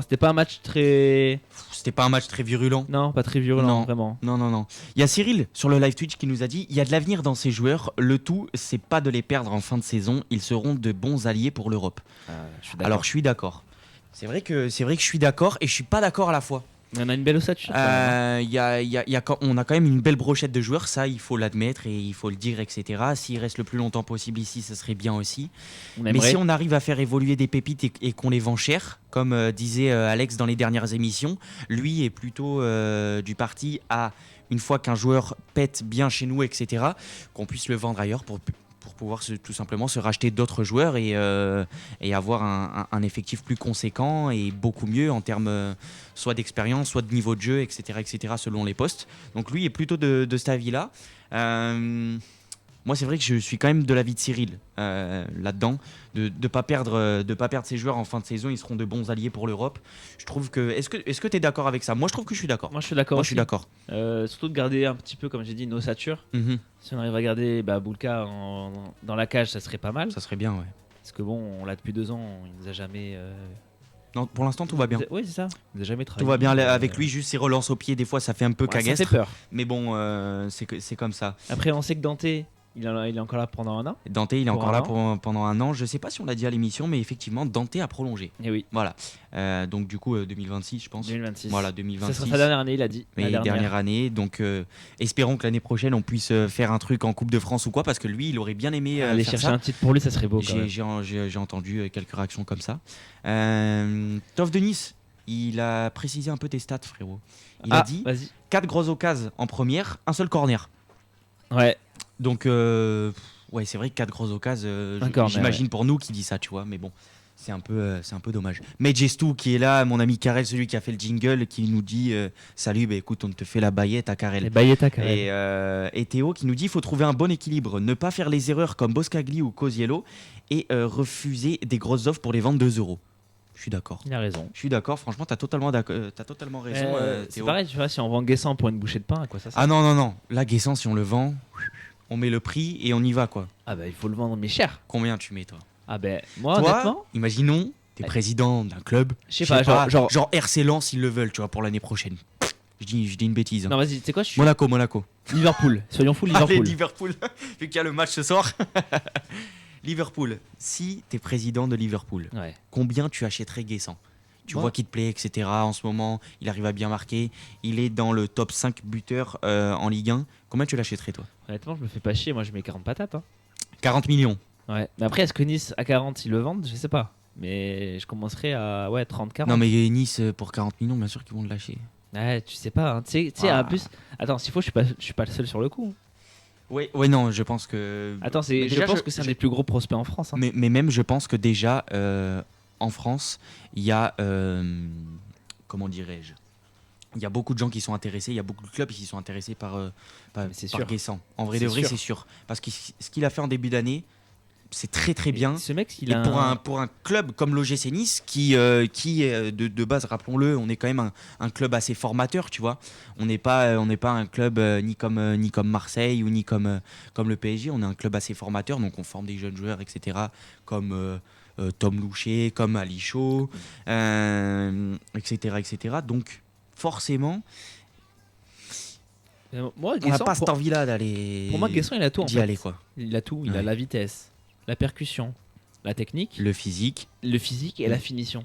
Speaker 5: C'était pas un match très.
Speaker 4: C'était pas un match très virulent.
Speaker 5: Non, pas très virulent, vraiment.
Speaker 4: Non. Il y a Cyril sur le live Twitch qui nous a dit il y a de l'avenir dans ces joueurs. Le tout, c'est pas de les perdre en fin de saison. Ils seront de bons alliés pour l'Europe. Alors, je suis d'accord. C'est vrai que je suis d'accord et je suis pas d'accord à la fois.
Speaker 5: On a une belle ossature.
Speaker 4: On a quand même une belle brochette de joueurs, ça il faut l'admettre et il faut le dire, etc. S'il reste le plus longtemps possible ici, ce serait bien aussi. Mais si on arrive à faire évoluer des pépites et qu'on les vend cher, comme disait Alex dans les dernières émissions, lui est plutôt du parti à, une fois qu'un joueur pète bien chez nous, etc., qu'on puisse le vendre ailleurs pour pouvoir tout simplement se racheter d'autres joueurs et avoir un effectif plus conséquent et beaucoup mieux en termes soit d'expérience, soit de niveau de jeu, etc., selon les postes. Donc lui est plutôt de cet avis-là. Moi, c'est vrai que je suis quand même de l'avis de Cyril là-dedans, de pas perdre ces joueurs en fin de saison. Ils seront de bons alliés pour l'Europe. Je trouve que est-ce que tu es d'accord avec ça? Moi, je trouve que je suis d'accord.
Speaker 5: Moi, je suis d'accord.
Speaker 4: Surtout
Speaker 5: de garder un petit peu, comme j'ai dit, nos ossature. Si on arrive à garder Boulka dans la cage, ça serait pas mal.
Speaker 4: Ça serait bien, ouais.
Speaker 5: Parce que bon, on l'a depuis 2 ans, il nous a jamais.
Speaker 4: Non, pour l'instant, tout va bien.
Speaker 5: Oui, c'est ça. Il nous a jamais travaillé.
Speaker 4: Tout va bien avec lui, juste ses relances au pied, des fois, ça fait un peu cagasse.
Speaker 5: Ça fait peur.
Speaker 4: Mais bon, c'est comme ça.
Speaker 5: Après, on sait que Dante. Il est encore là pendant un an.
Speaker 4: Dante, il est encore là pendant un an. Je ne sais pas si on l'a dit à l'émission, mais effectivement, Dante a prolongé.
Speaker 5: Et oui.
Speaker 4: Voilà. Donc, du coup, 2026, je pense.
Speaker 5: 2026.
Speaker 4: Voilà, 2026.
Speaker 5: Ça sera sa dernière année, il a dit.
Speaker 4: Dernière année. Donc, espérons que l'année prochaine, on puisse faire un truc en Coupe de France ou quoi, parce que lui, il aurait bien aimé
Speaker 5: aller chercher un titre pour lui, ça serait beau.
Speaker 4: J'ai entendu quelques réactions comme ça. Tov de Nice, il a précisé un peu tes stats, frérot. Il a dit 4 grosses occasions en première, un seul corner.
Speaker 5: Ouais.
Speaker 4: Donc, ouais, c'est vrai que 4 grosses occasions, j'imagine pour nous qui dit ça, tu vois, mais bon, c'est un peu dommage. Mais Gestou qui est là, mon ami Karel, celui qui a fait le jingle, qui nous dit salut, écoute, on te fait la baillette à Karel. Et Théo qui nous dit il faut trouver un bon équilibre, ne pas faire les erreurs comme Boscagli ou Cosiello et refuser des grosses offres pour les vendre 2 €. Je suis d'accord.
Speaker 5: Il a raison.
Speaker 4: Je suis d'accord, franchement, t'as totalement raison.
Speaker 5: C'est pareil, tu vois, si on vend Guessant pour une bouchée de pain, à quoi ça sert?
Speaker 4: Ah non. Là, Guessant, si on le vend, on met le prix et on y va, quoi.
Speaker 5: Ah il faut le vendre, mais cher.
Speaker 4: Combien tu mets, toi?
Speaker 5: Moi, honnêtement,
Speaker 4: imaginons, t'es président d'un club.
Speaker 5: Je sais pas,
Speaker 4: genre RC Lens, ils le veulent, tu vois, pour l'année prochaine. Je dis une bêtise.
Speaker 5: Non, vas-y, tu sais quoi,
Speaker 4: Monaco.
Speaker 5: Liverpool. Soyons fous, Liverpool.
Speaker 4: Allez, Liverpool. Vu qu'il y a le match ce soir. Liverpool, si t'es président de Liverpool, combien tu achèterais Guessant? Tu vois qu'il te plaît, etc. En ce moment, il arrive à bien marquer. Il est dans le top 5 buteurs en Ligue 1. Combien tu l'achèterais, toi?
Speaker 5: Honnêtement, je me fais pas chier. Moi, je mets 40 patates.
Speaker 4: 40 millions.
Speaker 5: Ouais. Mais après, est-ce que Nice à 40, ils le vendent? Je sais pas. Mais je commencerai à 30-40.
Speaker 4: Non, mais Nice, pour 40 millions, bien sûr qu'ils vont le lâcher.
Speaker 5: Ouais, tu sais pas. Tu sais, en plus. Attends, s'il faut, je suis pas le seul sur le coup.
Speaker 4: Ouais, non, je pense que.
Speaker 5: Attends, je pense que c'est un des plus gros prospects en France.
Speaker 4: Mais même, je pense que déjà, en France, il y a. Comment dirais-je? Il y a beaucoup de gens qui sont intéressés, il y a beaucoup de clubs qui sont intéressés par Guessant. En vrai de vrai, c'est sûr. Parce que ce qu'il a fait en début d'année, c'est très très bien.
Speaker 5: Ce mec,
Speaker 4: pour un club comme l'OGC Nice, qui est de base, rappelons-le, on est quand même un club assez formateur, tu vois. On n'est pas un club ni comme Marseille ou ni comme le PSG. On est un club assez formateur, donc on forme des jeunes joueurs, etc. Comme Tom Loucher, comme Ali Chaud, etc. Donc forcément,
Speaker 5: moi,
Speaker 4: on n'a pas cette envie-là d'aller.
Speaker 5: Pour moi, Guessant, il a tout en fait.
Speaker 4: Aller, quoi.
Speaker 5: Il a tout. Il a la vitesse, la percussion, la technique,
Speaker 4: le physique
Speaker 5: et la finition.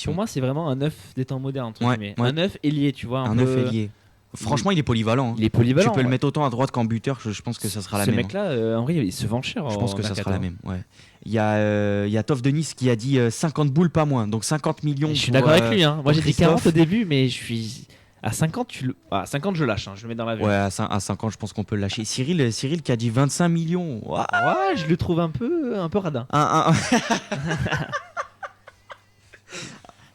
Speaker 4: Pour
Speaker 5: moi, c'est vraiment un 9 des temps modernes.
Speaker 4: Ouais.
Speaker 5: Un 9 ailier, tu vois.
Speaker 4: Un 9 ailier. franchement, il est polyvalent.
Speaker 5: Il est polyvalent.
Speaker 4: Tu peux le mettre autant à droite qu'en buteur, je pense que ça sera la
Speaker 5: Ce
Speaker 4: même.
Speaker 5: mec-là, en vrai, il se vend cher.
Speaker 4: Je pense que ça sera la même. Ouais. Il y a Tov de Nice qui a dit 50 boules, pas moins. Donc 50 millions.
Speaker 5: Je suis d'accord avec lui. Moi, j'ai dit
Speaker 4: Christophe.
Speaker 5: 40 au début, mais je suis. À 50, à 50, je lâche. Je le mets dans la vie.
Speaker 4: Ouais, à 50, je pense qu'on peut le lâcher. Cyril qui a dit 25 millions. Ouah.
Speaker 5: Ouais, je le trouve un peu radin.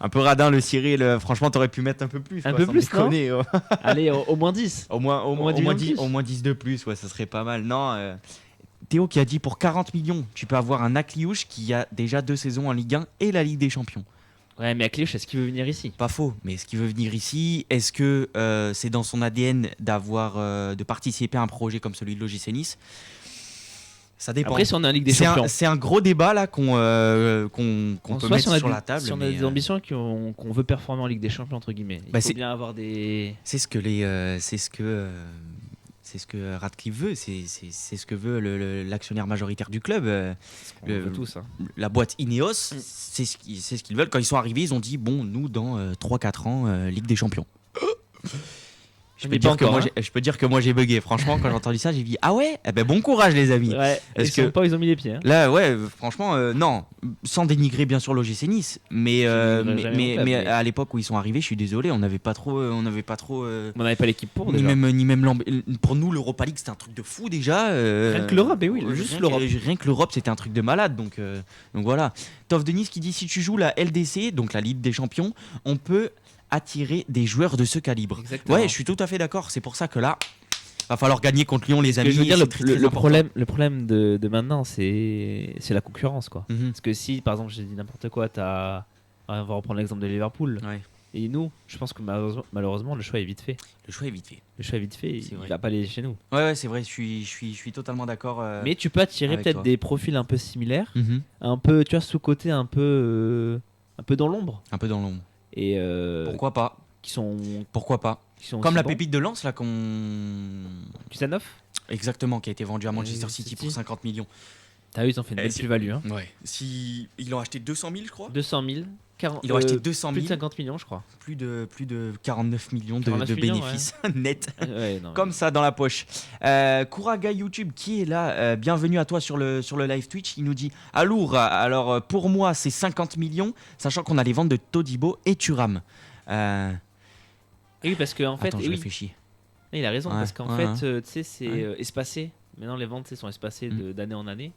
Speaker 4: Un peu radin le Cyril, franchement t'aurais pu mettre un peu plus.
Speaker 5: Un peu plus, non
Speaker 4: déconner, ouais.
Speaker 5: Allez, au moins 10.
Speaker 4: Au moins 10 de plus, ouais, ça serait pas mal. Non, Théo qui a dit pour 40 millions, tu peux avoir un Akliouche qui a déjà 2 saisons en Ligue 1 et la Ligue des Champions.
Speaker 5: Ouais, mais Akliouche, est-ce qu'il veut venir ici?
Speaker 4: Pas faux, mais est-ce qu'il veut venir ici? Est-ce que c'est dans son ADN de participer à un projet comme celui de l'OGC Nice? Ça dépend.
Speaker 5: Après, si on est en Ligue des Champions.
Speaker 4: C'est un gros débat là qu'on peut mettre sur la table.
Speaker 5: Si on a des ambitions qu'on veut performer en Ligue des Champions, entre guillemets, il faut bien avoir des.
Speaker 4: C'est ce que Radcliffe veut, c'est ce que veut l'actionnaire majoritaire du club.
Speaker 5: On veut tous.
Speaker 4: La boîte Ineos, c'est ce qu'ils veulent. Quand ils sont arrivés, ils ont dit bon, nous dans 3-4 ans, Ligue des Champions. Je peux dire que moi j'ai bugué. Franchement, quand j'ai entendu ça, j'ai dit ah ouais, eh ben bon courage les amis.
Speaker 5: Ouais. Ils ont mis les pieds.
Speaker 4: Là, ouais, franchement, non, sans dénigrer bien sûr l'OGC Nice, mais à l'époque où ils sont arrivés, je suis désolé, on n'avait pas
Speaker 5: On n'avait pas l'équipe pour.
Speaker 4: Ni même pour nous l'Europa League, c'était un truc de fou déjà.
Speaker 5: Rien que l'Europe, oui, juste l'Europe.
Speaker 4: Rien que l'Europe, c'était un truc de malade. Donc voilà. Tov de Nice qui dit si tu joues la LDC, donc la Ligue des Champions, on peut attirer des joueurs de ce calibre.
Speaker 5: Exactement.
Speaker 4: Ouais, je suis tout à fait d'accord. C'est pour ça que là, va falloir gagner contre Lyon, les amis.
Speaker 5: Je veux dire, le problème de maintenant, c'est la concurrence, quoi. Parce que si, par exemple, j'ai dit n'importe quoi, on va reprendre l'exemple de Liverpool.
Speaker 4: Ouais.
Speaker 5: Et nous, je pense que malheureusement, le choix est vite fait.
Speaker 4: Le choix est vite fait.
Speaker 5: Il va pas aller chez nous.
Speaker 4: Ouais, c'est vrai. Je suis totalement d'accord.
Speaker 5: Mais tu peux attirer peut-être des profils un peu similaires,
Speaker 4: Mm-hmm.
Speaker 5: un peu, tu vois, sous-côté, un peu dans l'ombre.
Speaker 4: Un peu dans l'ombre.
Speaker 5: Et
Speaker 4: pourquoi pas Pourquoi pas Comme la pépite de Lens là
Speaker 5: Kusanov.
Speaker 4: Exactement, qui a été vendu à Manchester City pour 50 millions.
Speaker 5: T'as vu, ils ont fait une belle plus-value.
Speaker 4: Ouais. Ils l'ont acheté 200 000, je crois.
Speaker 5: 200 000.
Speaker 4: Ils l'ont acheté 200 000.
Speaker 5: Plus de 50 millions, je crois.
Speaker 4: Plus de 49 millions de bénéfices nets.
Speaker 5: Ouais,
Speaker 4: comme ça dans la poche. Kouraga YouTube qui est là, bienvenue à toi sur le live Twitch. Il nous dit Alour, alors pour moi c'est 50 millions, sachant qu'on a les ventes de Todibo et Thuram.
Speaker 5: Oui, parce qu'en fait.
Speaker 4: Attends, je réfléchis.
Speaker 5: Il a raison, parce qu'en fait, tu sais, c'est espacé. Maintenant, les ventes sont espacées d'année en année.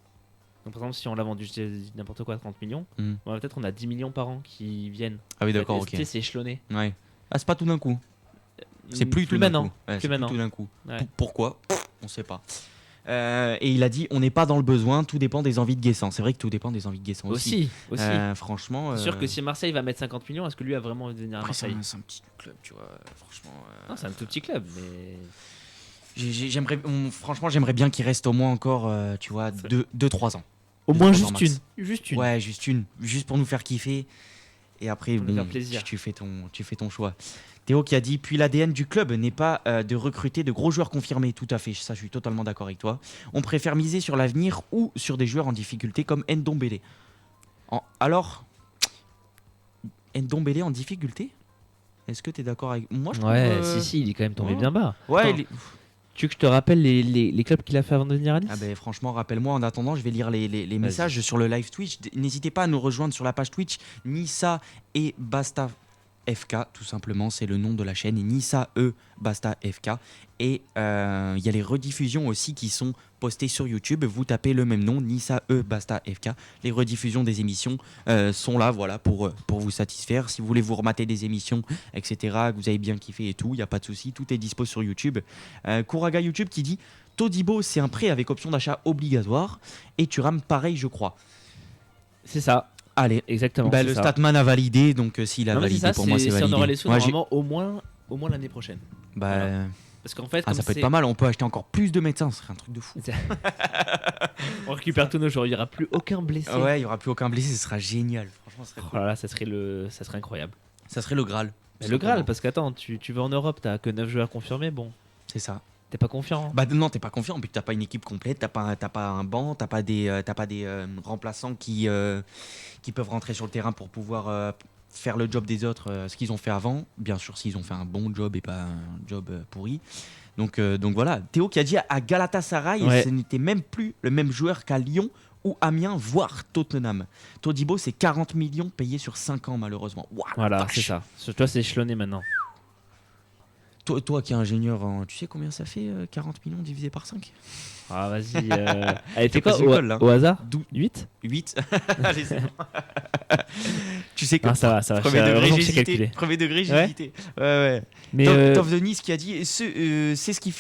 Speaker 5: Donc, par exemple, si on l'a vendu n'importe quoi à 30 millions, peut-être on a 10 millions par an qui viennent.
Speaker 4: Ah oui, d'accord, ok.
Speaker 5: Tu sais, c'est échelonné.
Speaker 4: Ouais. Ah, c'est pas tout d'un coup. C'est plus tout
Speaker 5: maintenant.
Speaker 4: Ouais,
Speaker 5: plus maintenant.
Speaker 4: Tout d'un coup.
Speaker 5: Ouais.
Speaker 4: Pourquoi? On sait pas. Et il a dit on n'est pas dans le besoin, tout dépend des envies de Guessant. C'est vrai que tout dépend des envies de Guessant aussi. Franchement.
Speaker 5: C'est sûr que si Marseille va mettre 50 millions, est-ce que lui a vraiment envie de venir à Marseille?
Speaker 4: C'est un petit club, tu vois. Franchement.
Speaker 5: Non, c'est un tout petit club, mais.
Speaker 4: J'aimerais bien qu'il reste au moins encore, tu vois, 2-3 ans.
Speaker 5: Au moins juste une.
Speaker 4: Ouais, juste une. Juste pour nous faire kiffer. Et après,
Speaker 5: pour nous faire plaisir.
Speaker 4: Tu fais ton choix. Théo qui a dit puis l'ADN du club n'est pas de recruter de gros joueurs confirmés. Tout à fait, ça je suis totalement d'accord avec toi. On préfère miser sur l'avenir ou sur des joueurs en difficulté comme Ndombele. Alors, Ndombele en difficulté? Est-ce que tu es d'accord avec moi?
Speaker 5: Si, il est quand même tombé bien bas.
Speaker 4: Ouais.
Speaker 5: Tu veux que je te rappelle les clubs qu'il a fait avant de venir à Nice?
Speaker 4: Ah ben, franchement, rappelle-moi. En attendant, je vais lire les messages sur le live Twitch. N'hésitez pas à nous rejoindre sur la page Twitch Nissa et Basta FK, tout simplement, c'est le nom de la chaîne. Nissa Basta FK. Et il y a les rediffusions aussi qui sont postées sur YouTube. Vous tapez le même nom, Nissa Basta FK. Les rediffusions des émissions sont là, voilà, pour vous satisfaire. Si vous voulez vous remater des émissions, etc., que vous avez bien kiffé et tout, il n'y a pas de souci, tout est dispo sur YouTube. Kouraga YouTube qui dit Todibo, c'est un prêt avec option d'achat obligatoire. Et Thuram, pareil, je crois.
Speaker 5: C'est ça.
Speaker 4: Allez,
Speaker 5: exactement.
Speaker 4: Le Statman a validé, donc s'il a validé, pour moi c'est validé.
Speaker 5: Si on aura les sous, normalement, au moins l'année prochaine.
Speaker 4: Voilà.
Speaker 5: Parce qu'en fait,
Speaker 4: ça peut être pas mal, on peut acheter encore plus de médecins, ce serait un truc de fou.
Speaker 5: On récupère tous nos joueurs, il n'y aura plus aucun blessé.
Speaker 4: Ouais, il n'y aura plus aucun blessé, ce sera génial. Franchement, ce serait
Speaker 5: cool. Là, ça serait incroyable.
Speaker 4: Ça serait le Graal.
Speaker 5: Le Graal, parce qu'attends, tu vas en Europe, t'as que 9 joueurs confirmés, bon.
Speaker 4: C'est ça.
Speaker 5: T'es pas confiant?
Speaker 4: Non, t'es pas confiant, puis t'as pas une équipe complète, t'as pas un banc, t'as pas des remplaçants qui peuvent rentrer sur le terrain pour pouvoir faire le job des autres, ce qu'ils ont fait avant. Bien sûr, s'ils ont fait un bon job et pas un job pourri. Donc voilà, Théo qui a dit à Galatasaray, ce n'était même plus le même joueur qu'à Lyon ou Amiens, voire Tottenham. Todibo, c'est 40 millions payés sur 5 ans, malheureusement. Wow,
Speaker 5: voilà, c'est ça. Toi, c'est échelonné maintenant.
Speaker 4: Toi qui es ingénieur, tu sais combien ça fait 40 millions divisé par 5 ?
Speaker 5: Ah, vas-y. Allez, fais quoi
Speaker 4: au
Speaker 5: hasard 8
Speaker 4: 8. Allez, c'est bon. Tu sais que
Speaker 5: ça va.
Speaker 4: Premier degré, j'ai hésité. Ouais. Mais Tov de Nice qui a dit c'est ce qui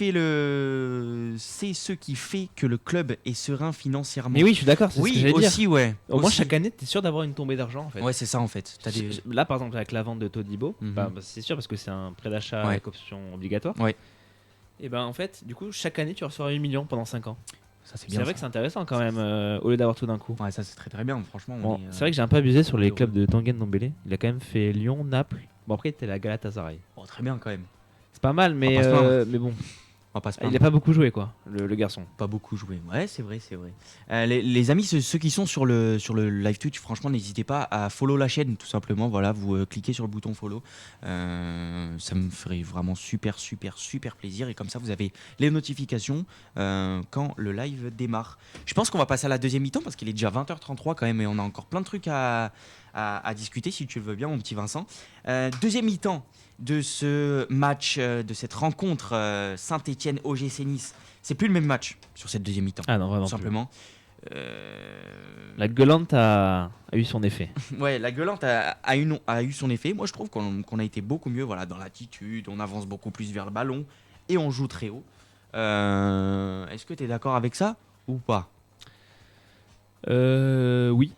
Speaker 4: fait que le club est serein financièrement.
Speaker 5: Mais oui, je suis d'accord, c'est ce que j'allais dire.
Speaker 4: Aussi, ouais.
Speaker 5: Au moins, chaque année, tu es sûr d'avoir une tombée d'argent, en fait.
Speaker 4: Ouais, c'est ça, en fait.
Speaker 5: Là, par exemple, avec la vente de Todibo, c'est sûr parce que c'est un prêt d'achat avec option obligatoire.
Speaker 4: Ouais.
Speaker 5: Et ben en fait, du coup, chaque année, tu reçois 8 millions pendant 5 ans.
Speaker 4: Ça, c'est
Speaker 5: bien. C'est vrai que c'est intéressant quand même, au lieu d'avoir tout d'un coup.
Speaker 4: Ouais, ça c'est très très bien, franchement.
Speaker 5: Bon, c'est vrai que j'ai un peu abusé sur les clubs de Tanguy Ndombele. Il a quand même fait Lyon, Naples. Bon, après, il était à la Galatasaray.
Speaker 4: Oh, très bien quand même.
Speaker 5: C'est pas mal, mais bon. Il n'a pas beaucoup joué, quoi, le garçon.
Speaker 4: Pas beaucoup joué. Ouais, c'est vrai. Les amis, ceux qui sont sur le live Twitch, franchement, n'hésitez pas à follow la chaîne, tout simplement. Voilà, vous cliquez sur le bouton follow. Ça me ferait vraiment super plaisir. Et comme ça, vous avez les notifications quand le live démarre. Je pense qu'on va passer à la deuxième mi-temps parce qu'il est déjà 20h33 quand même et on a encore plein de trucs à discuter, si tu le veux bien, mon petit Vincent. Deuxième mi-temps de ce match, de cette rencontre Saint-Etienne-OGC Nice. C'est plus le même match sur cette deuxième mi-temps.
Speaker 5: Ah non, vraiment.
Speaker 4: Tout simplement.
Speaker 5: La gueulante a eu son effet.
Speaker 4: Ouais, la gueulante a eu son effet. Moi, je trouve qu'on a été beaucoup mieux dans l'attitude. On avance beaucoup plus vers le ballon et on joue très haut. Est-ce que tu es d'accord avec ça ou pas ?
Speaker 5: Oui.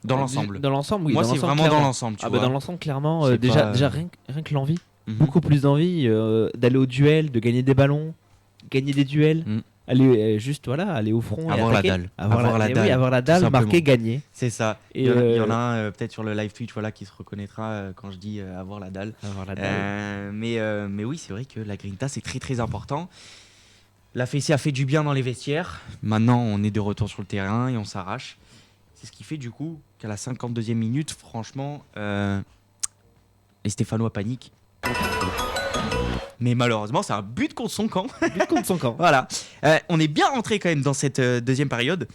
Speaker 4: Dans l'ensemble.
Speaker 5: Dans l'ensemble, oui.
Speaker 4: Moi, c'est vraiment dans l'ensemble.
Speaker 5: Dans l'ensemble, clairement, déjà rien que l'envie. Beaucoup plus d'envie d'aller au duel, de gagner des ballons, gagner des duels, aller aller au front,
Speaker 4: avoir
Speaker 5: et
Speaker 4: la dalle,
Speaker 5: avoir la dalle, marquer, gagner.
Speaker 4: C'est ça. Il y en a un peut-être sur le live Twitch qui se reconnaîtra quand je dis avoir la dalle. Mais oui, c'est vrai que la grinta c'est très très important. La fessée a fait du bien dans les vestiaires. Maintenant, on est de retour sur le terrain et on s'arrache. C'est ce qui fait du coup qu'à la 52e minute, franchement, les Stéphanois paniquent. Mais malheureusement, c'est un but contre son camp. Voilà. On est bien rentré quand même dans cette deuxième période.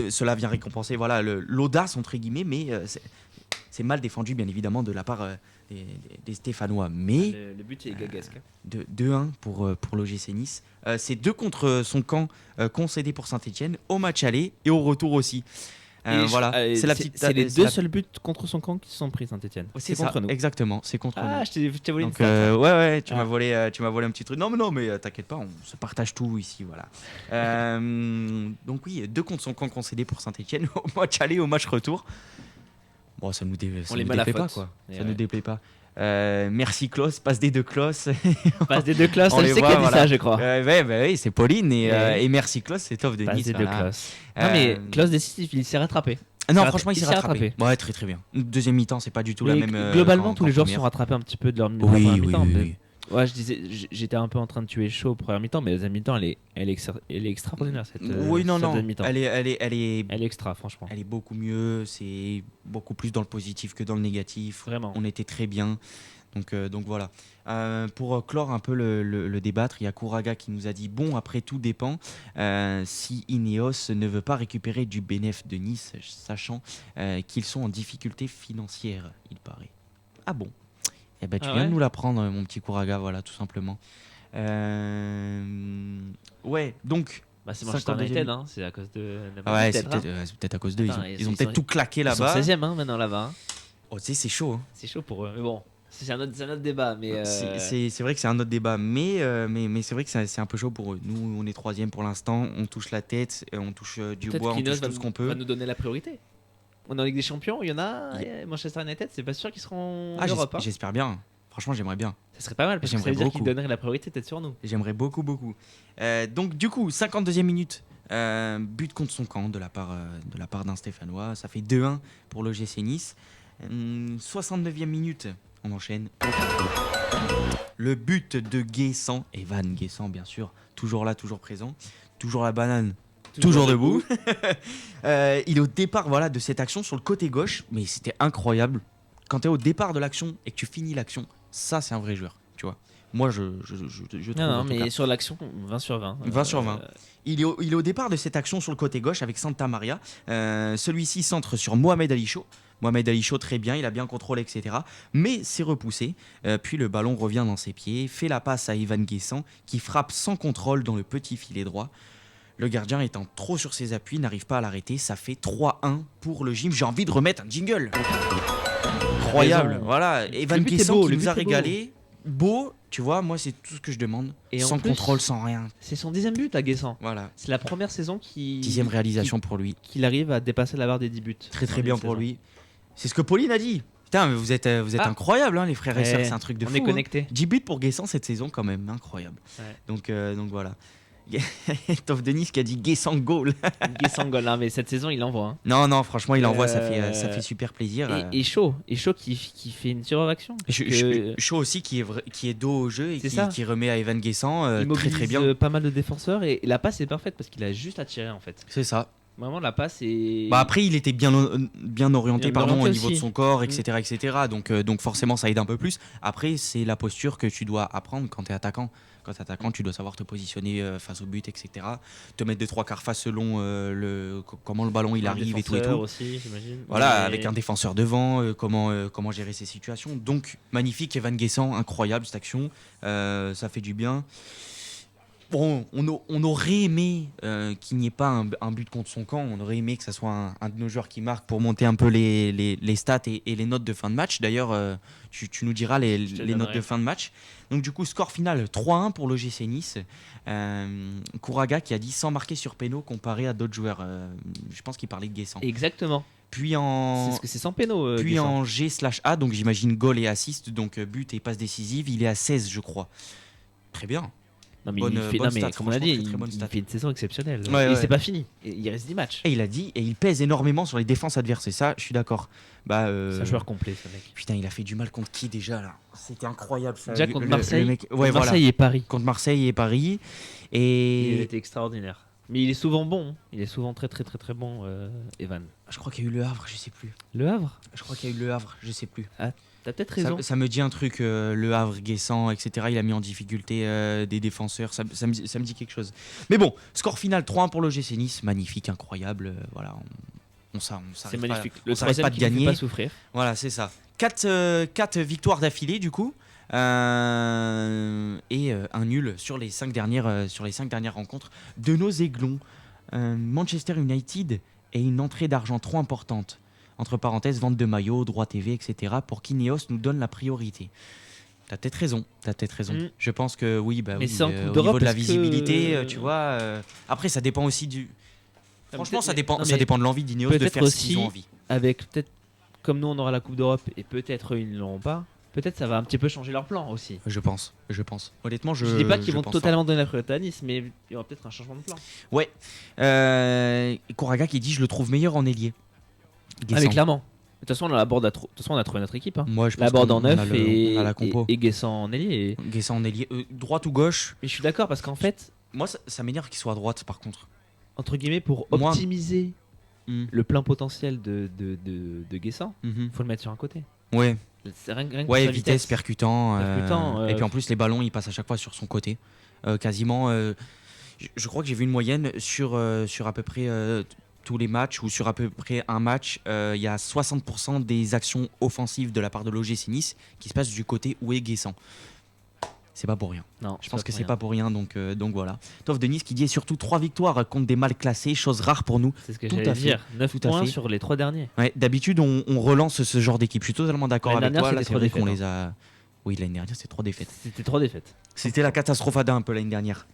Speaker 4: Cela vient récompenser l'audace, entre guillemets, mais c'est mal défendu, bien évidemment, de la part des Stéphanois. Mais
Speaker 5: le but est gagasque.
Speaker 4: 2-1 pour l'OGC Nice. C'est 2 contre son camp concédés pour Saint-Etienne au match aller et au retour aussi.
Speaker 5: C'est les deux seuls buts contre son camp qui se sont pris, Saint-Etienne.
Speaker 4: C'est contre nous. Exactement, c'est contre nous.
Speaker 5: Je t'ai volé une
Speaker 4: stat. Tu m'as volé un petit truc. Non, mais t'inquiète pas, on se partage tout ici, voilà. Donc oui, 2 contre son camp concédés pour Saint-Etienne au match aller, au match retour. Bon, ça nous déplaît pas, quoi. Ça nous déplaît pas. Merci Klaus, passe des deux Klaus.
Speaker 5: Passe des deux Klaus, elle sait qui a dit ça, je crois.
Speaker 4: Oui, c'est Pauline et merci Klaus, c'est Tov de Nice.
Speaker 5: Passe des deux Klaus. Non mais Klaus décisif, il s'est rattrapé.
Speaker 4: Non, franchement, il s'est rattrapé. Ouais, très très bien. Deuxième mi-temps, c'est pas du tout la même.
Speaker 5: Globalement, tous les joueurs sont rattrapés un petit peu de leur mi-temps.
Speaker 4: Oui.
Speaker 5: Ouais, j'étais un peu en train de tuer chaud au premier mi-temps, mais la deuxième mi-temps, elle est extraordinaire cette deuxième mi-temps.
Speaker 4: Elle est
Speaker 5: extra, franchement.
Speaker 4: Elle est beaucoup mieux, c'est beaucoup plus dans le positif que dans le négatif.
Speaker 5: Vraiment.
Speaker 4: On était très bien. Donc voilà. Pour clore un peu le débattre, il y a Kouraga qui nous a dit bon, après tout dépend si Ineos ne veut pas récupérer du bénéf de Nice, sachant qu'ils sont en difficulté financière, il paraît. Ah bon? Eh ben, tu viens de nous l'apprendre, mon petit Kouraga, voilà, tout simplement. Ouais, donc.
Speaker 5: C'est Manchester United, c'est à cause de.
Speaker 4: C'est peut-être à cause d'eux. Ils ont peut-être tout claqué là-bas.
Speaker 5: Ils sont 16e maintenant là-bas.
Speaker 4: Oh, tu sais, c'est chaud.
Speaker 5: C'est chaud pour eux, mais bon. C'est un autre débat. Mais
Speaker 4: c'est vrai que c'est un autre débat, mais c'est vrai que c'est un peu chaud pour eux. Nous, on est 3e pour l'instant, on touche la tête, on touche du bois, on touche tout ce qu'on peut.
Speaker 5: Va nous donner la priorité. On est en Ligue des Champions, il y en a. Manchester United, c'est pas sûr qu'ils seront en Europe.
Speaker 4: J'espère bien. Franchement, j'aimerais bien.
Speaker 5: Ça serait pas mal parce que ça veut dire qu'ils donneraient la priorité peut-être sur nous.
Speaker 4: J'aimerais beaucoup. Donc du coup, 52e minute, but contre son camp de la part d'un Stéphanois. Ça fait 2-1 pour l'OGC Nice. 69e minute, on enchaîne. Le but de Guessant, Evan Guessant bien sûr, toujours là, toujours présent, toujours la banane. Toujours debout. Il est au départ de cette action sur le côté gauche, mais c'était incroyable. quand t'es au départ de l'action et que tu finis l'action, ça c'est un vrai joueur, tu vois. Moi je trouve.
Speaker 5: Non, mais sur l'action, 20 sur 20.
Speaker 4: 20 sur 20. Il est au départ de cette action sur le côté gauche avec Santa Maria. Celui-ci centre sur Mohamed Ali Chaud. Mohamed Ali Chaud, très bien, il a bien contrôlé, etc. Mais c'est repoussé. Puis le ballon revient dans ses pieds, fait la passe à Evan Guessant qui frappe sans contrôle dans le petit filet droit. Le gardien étant trop sur ses appuis, n'arrive pas à l'arrêter. Ça fait 3-1 pour le gym. J'ai envie de remettre un jingle. Incroyable. Voilà, Evan Guessant qui nous a régalé. Beau, tu vois, moi c'est tout ce que je demande. Et sans contrôle, sans rien.
Speaker 5: C'est son 10e but à Guessant.
Speaker 4: Voilà.
Speaker 5: C'est la première saison qui.
Speaker 4: 10e réalisation pour lui.
Speaker 5: Qu'il arrive à dépasser la barre des 10 buts.
Speaker 4: Très bien pour lui. C'est ce que Pauline a dit. Putain, mais vous êtes incroyables, hein, les frères et sœurs, c'est un truc de fou.
Speaker 5: On est connectés.
Speaker 4: 10 buts pour Guessant cette saison, quand même, incroyable. Ouais. Donc voilà. Tov Denis qui a dit Guessant goal.
Speaker 5: Guessant goal, mais cette saison il envoie.
Speaker 4: Hein. Non, franchement, il envoie, ça fait super plaisir.
Speaker 5: Et Chaud qui fait une surréaction.
Speaker 4: Chaud aussi qui est dos au jeu et qui remet à Evan Guessant très bien.
Speaker 5: Pas mal de défenseurs et la passe est parfaite parce qu'il a juste à tirer en fait.
Speaker 4: C'est ça.
Speaker 5: Vraiment la passe est.
Speaker 4: Après il était bien orienté au niveau de son corps, etc. Donc forcément ça aide un peu plus. Après c'est la posture que tu dois apprendre quand tu es attaquant. Quand tu es attaquant, tu dois savoir te positionner face au but, etc. Te mettre de 3/4 face selon comment le ballon il arrive et tout.
Speaker 5: Aussi, j'imagine.
Speaker 4: Voilà, avec un défenseur devant, comment gérer ces situations. Donc magnifique, Evan Guessant, incroyable cette action. Ça fait du bien. Bon, on aurait aimé qu'il n'y ait pas un but contre son camp. On aurait aimé que ça soit un de nos joueurs qui marque pour monter un peu les stats et les notes de fin de match. D'ailleurs, tu nous diras les notes de fin de match. Donc du coup, score final 3-1 pour l'OGC Nice. Kouraga qui a dit sans marquer sur péno comparé à d'autres joueurs. Je pense qu'il parlait de Guessant.
Speaker 5: Exactement.
Speaker 4: Puis
Speaker 5: c'est sans péno.
Speaker 4: Puis
Speaker 5: Guessant.
Speaker 4: en G/A, donc j'imagine goal et assist, donc but et passe décisive. Il est à 16, je crois. Très bien.
Speaker 5: Non mais comme on a dit, il fait une saison exceptionnelle. Et c'est pas fini. Il reste 10 matchs.
Speaker 4: Et il a dit, et il pèse énormément sur les défenses adverses. Et ça, je suis d'accord.
Speaker 5: C'est un joueur complet, ce mec.
Speaker 4: Putain, il a fait du mal contre qui déjà là? C'était incroyable. Ça.
Speaker 5: Déjà contre Marseille.
Speaker 4: Marseille
Speaker 5: et Paris.
Speaker 4: Contre Marseille et Paris. Et
Speaker 5: il était extraordinaire. Mais il est souvent bon. Il est souvent très très très très bon, Evan.
Speaker 4: Je crois qu'il y a eu Le Havre, je sais plus.
Speaker 5: Le Havre?
Speaker 4: Je crois qu'il y a eu Le Havre, je sais plus.
Speaker 5: Ah, t'as peut-être raison.
Speaker 4: Ça me dit un truc, Le Havre, Guessant, etc. Il a mis en difficulté des défenseurs. Ça me dit quelque chose. Mais bon, score final 3-1 pour l'OGC Nice. Magnifique, incroyable. Voilà,
Speaker 5: c'est magnifique.
Speaker 4: Le troisième pas de gagner.
Speaker 5: Pas souffrir.
Speaker 4: Voilà, c'est ça. 4 victoires d'affilée du coup. Et un nul sur les 5 dernières rencontres de nos aiglons. Manchester United et une entrée d'argent trop importante. Entre parenthèses, vente de maillots, droits TV, etc. pour qu'Ineos nous donne la priorité. T'as peut-être raison. Je pense que oui, au niveau de la visibilité, tu vois. Après, ça dépend aussi du. Franchement, ça dépend de l'envie d'Ineos de faire ce qu'ils ont envie.
Speaker 5: Avec peut-être, comme nous on aura la Coupe d'Europe et peut-être eux ils ne l'auront pas, peut-être ça va un petit peu changer leur plan aussi.
Speaker 4: Je pense. Honnêtement, je
Speaker 5: dis pas qu'ils vont totalement donner la priorité à Nice, mais il y aura peut-être un changement de plan.
Speaker 4: Ouais. Kouraga qui dit je le trouve meilleur en ailier.
Speaker 5: Ah mais clairement. De toute façon, on a trouvé notre équipe. Hein.
Speaker 4: Moi, je pense
Speaker 5: la borde en neuf
Speaker 4: et
Speaker 5: Guessant en ailier.
Speaker 4: Guessant en ailier. Droite ou gauche?
Speaker 5: Mais je suis d'accord parce qu'en fait.
Speaker 4: Moi, ça m'énerve qu'il soit à droite par contre.
Speaker 5: Entre guillemets, pour optimiser le plein potentiel de Guessant, faut le mettre sur un côté.
Speaker 4: Ouais.
Speaker 5: Rien
Speaker 4: vitesse, percutant. Et puis en plus, les ballons, ils passent à chaque fois sur son côté. Quasiment. Je crois que j'ai vu une moyenne sur à peu près tous les matchs ou sur à peu près un match. Il y a 60% des actions offensives de la part de l'OGC Nice qui se passent du côté où est Guessant. C'est pas pour rien.
Speaker 5: Non,
Speaker 4: je pense que c'est pas pour rien, donc voilà. Tov Denis qui dit et surtout 3 victoires contre des mal classés, chose rare pour nous.
Speaker 5: C'est ce que j'allais dire. 9 points sur les 3 derniers.
Speaker 4: Ouais, d'habitude, on relance ce genre d'équipe. Je suis totalement d'accord avec toi. Là, c'est vrai qu'on les a. Oui, l'année dernière, c'est 3 défaites.
Speaker 5: C'était 3 défaites.
Speaker 4: C'était la catastrophada un peu l'année dernière.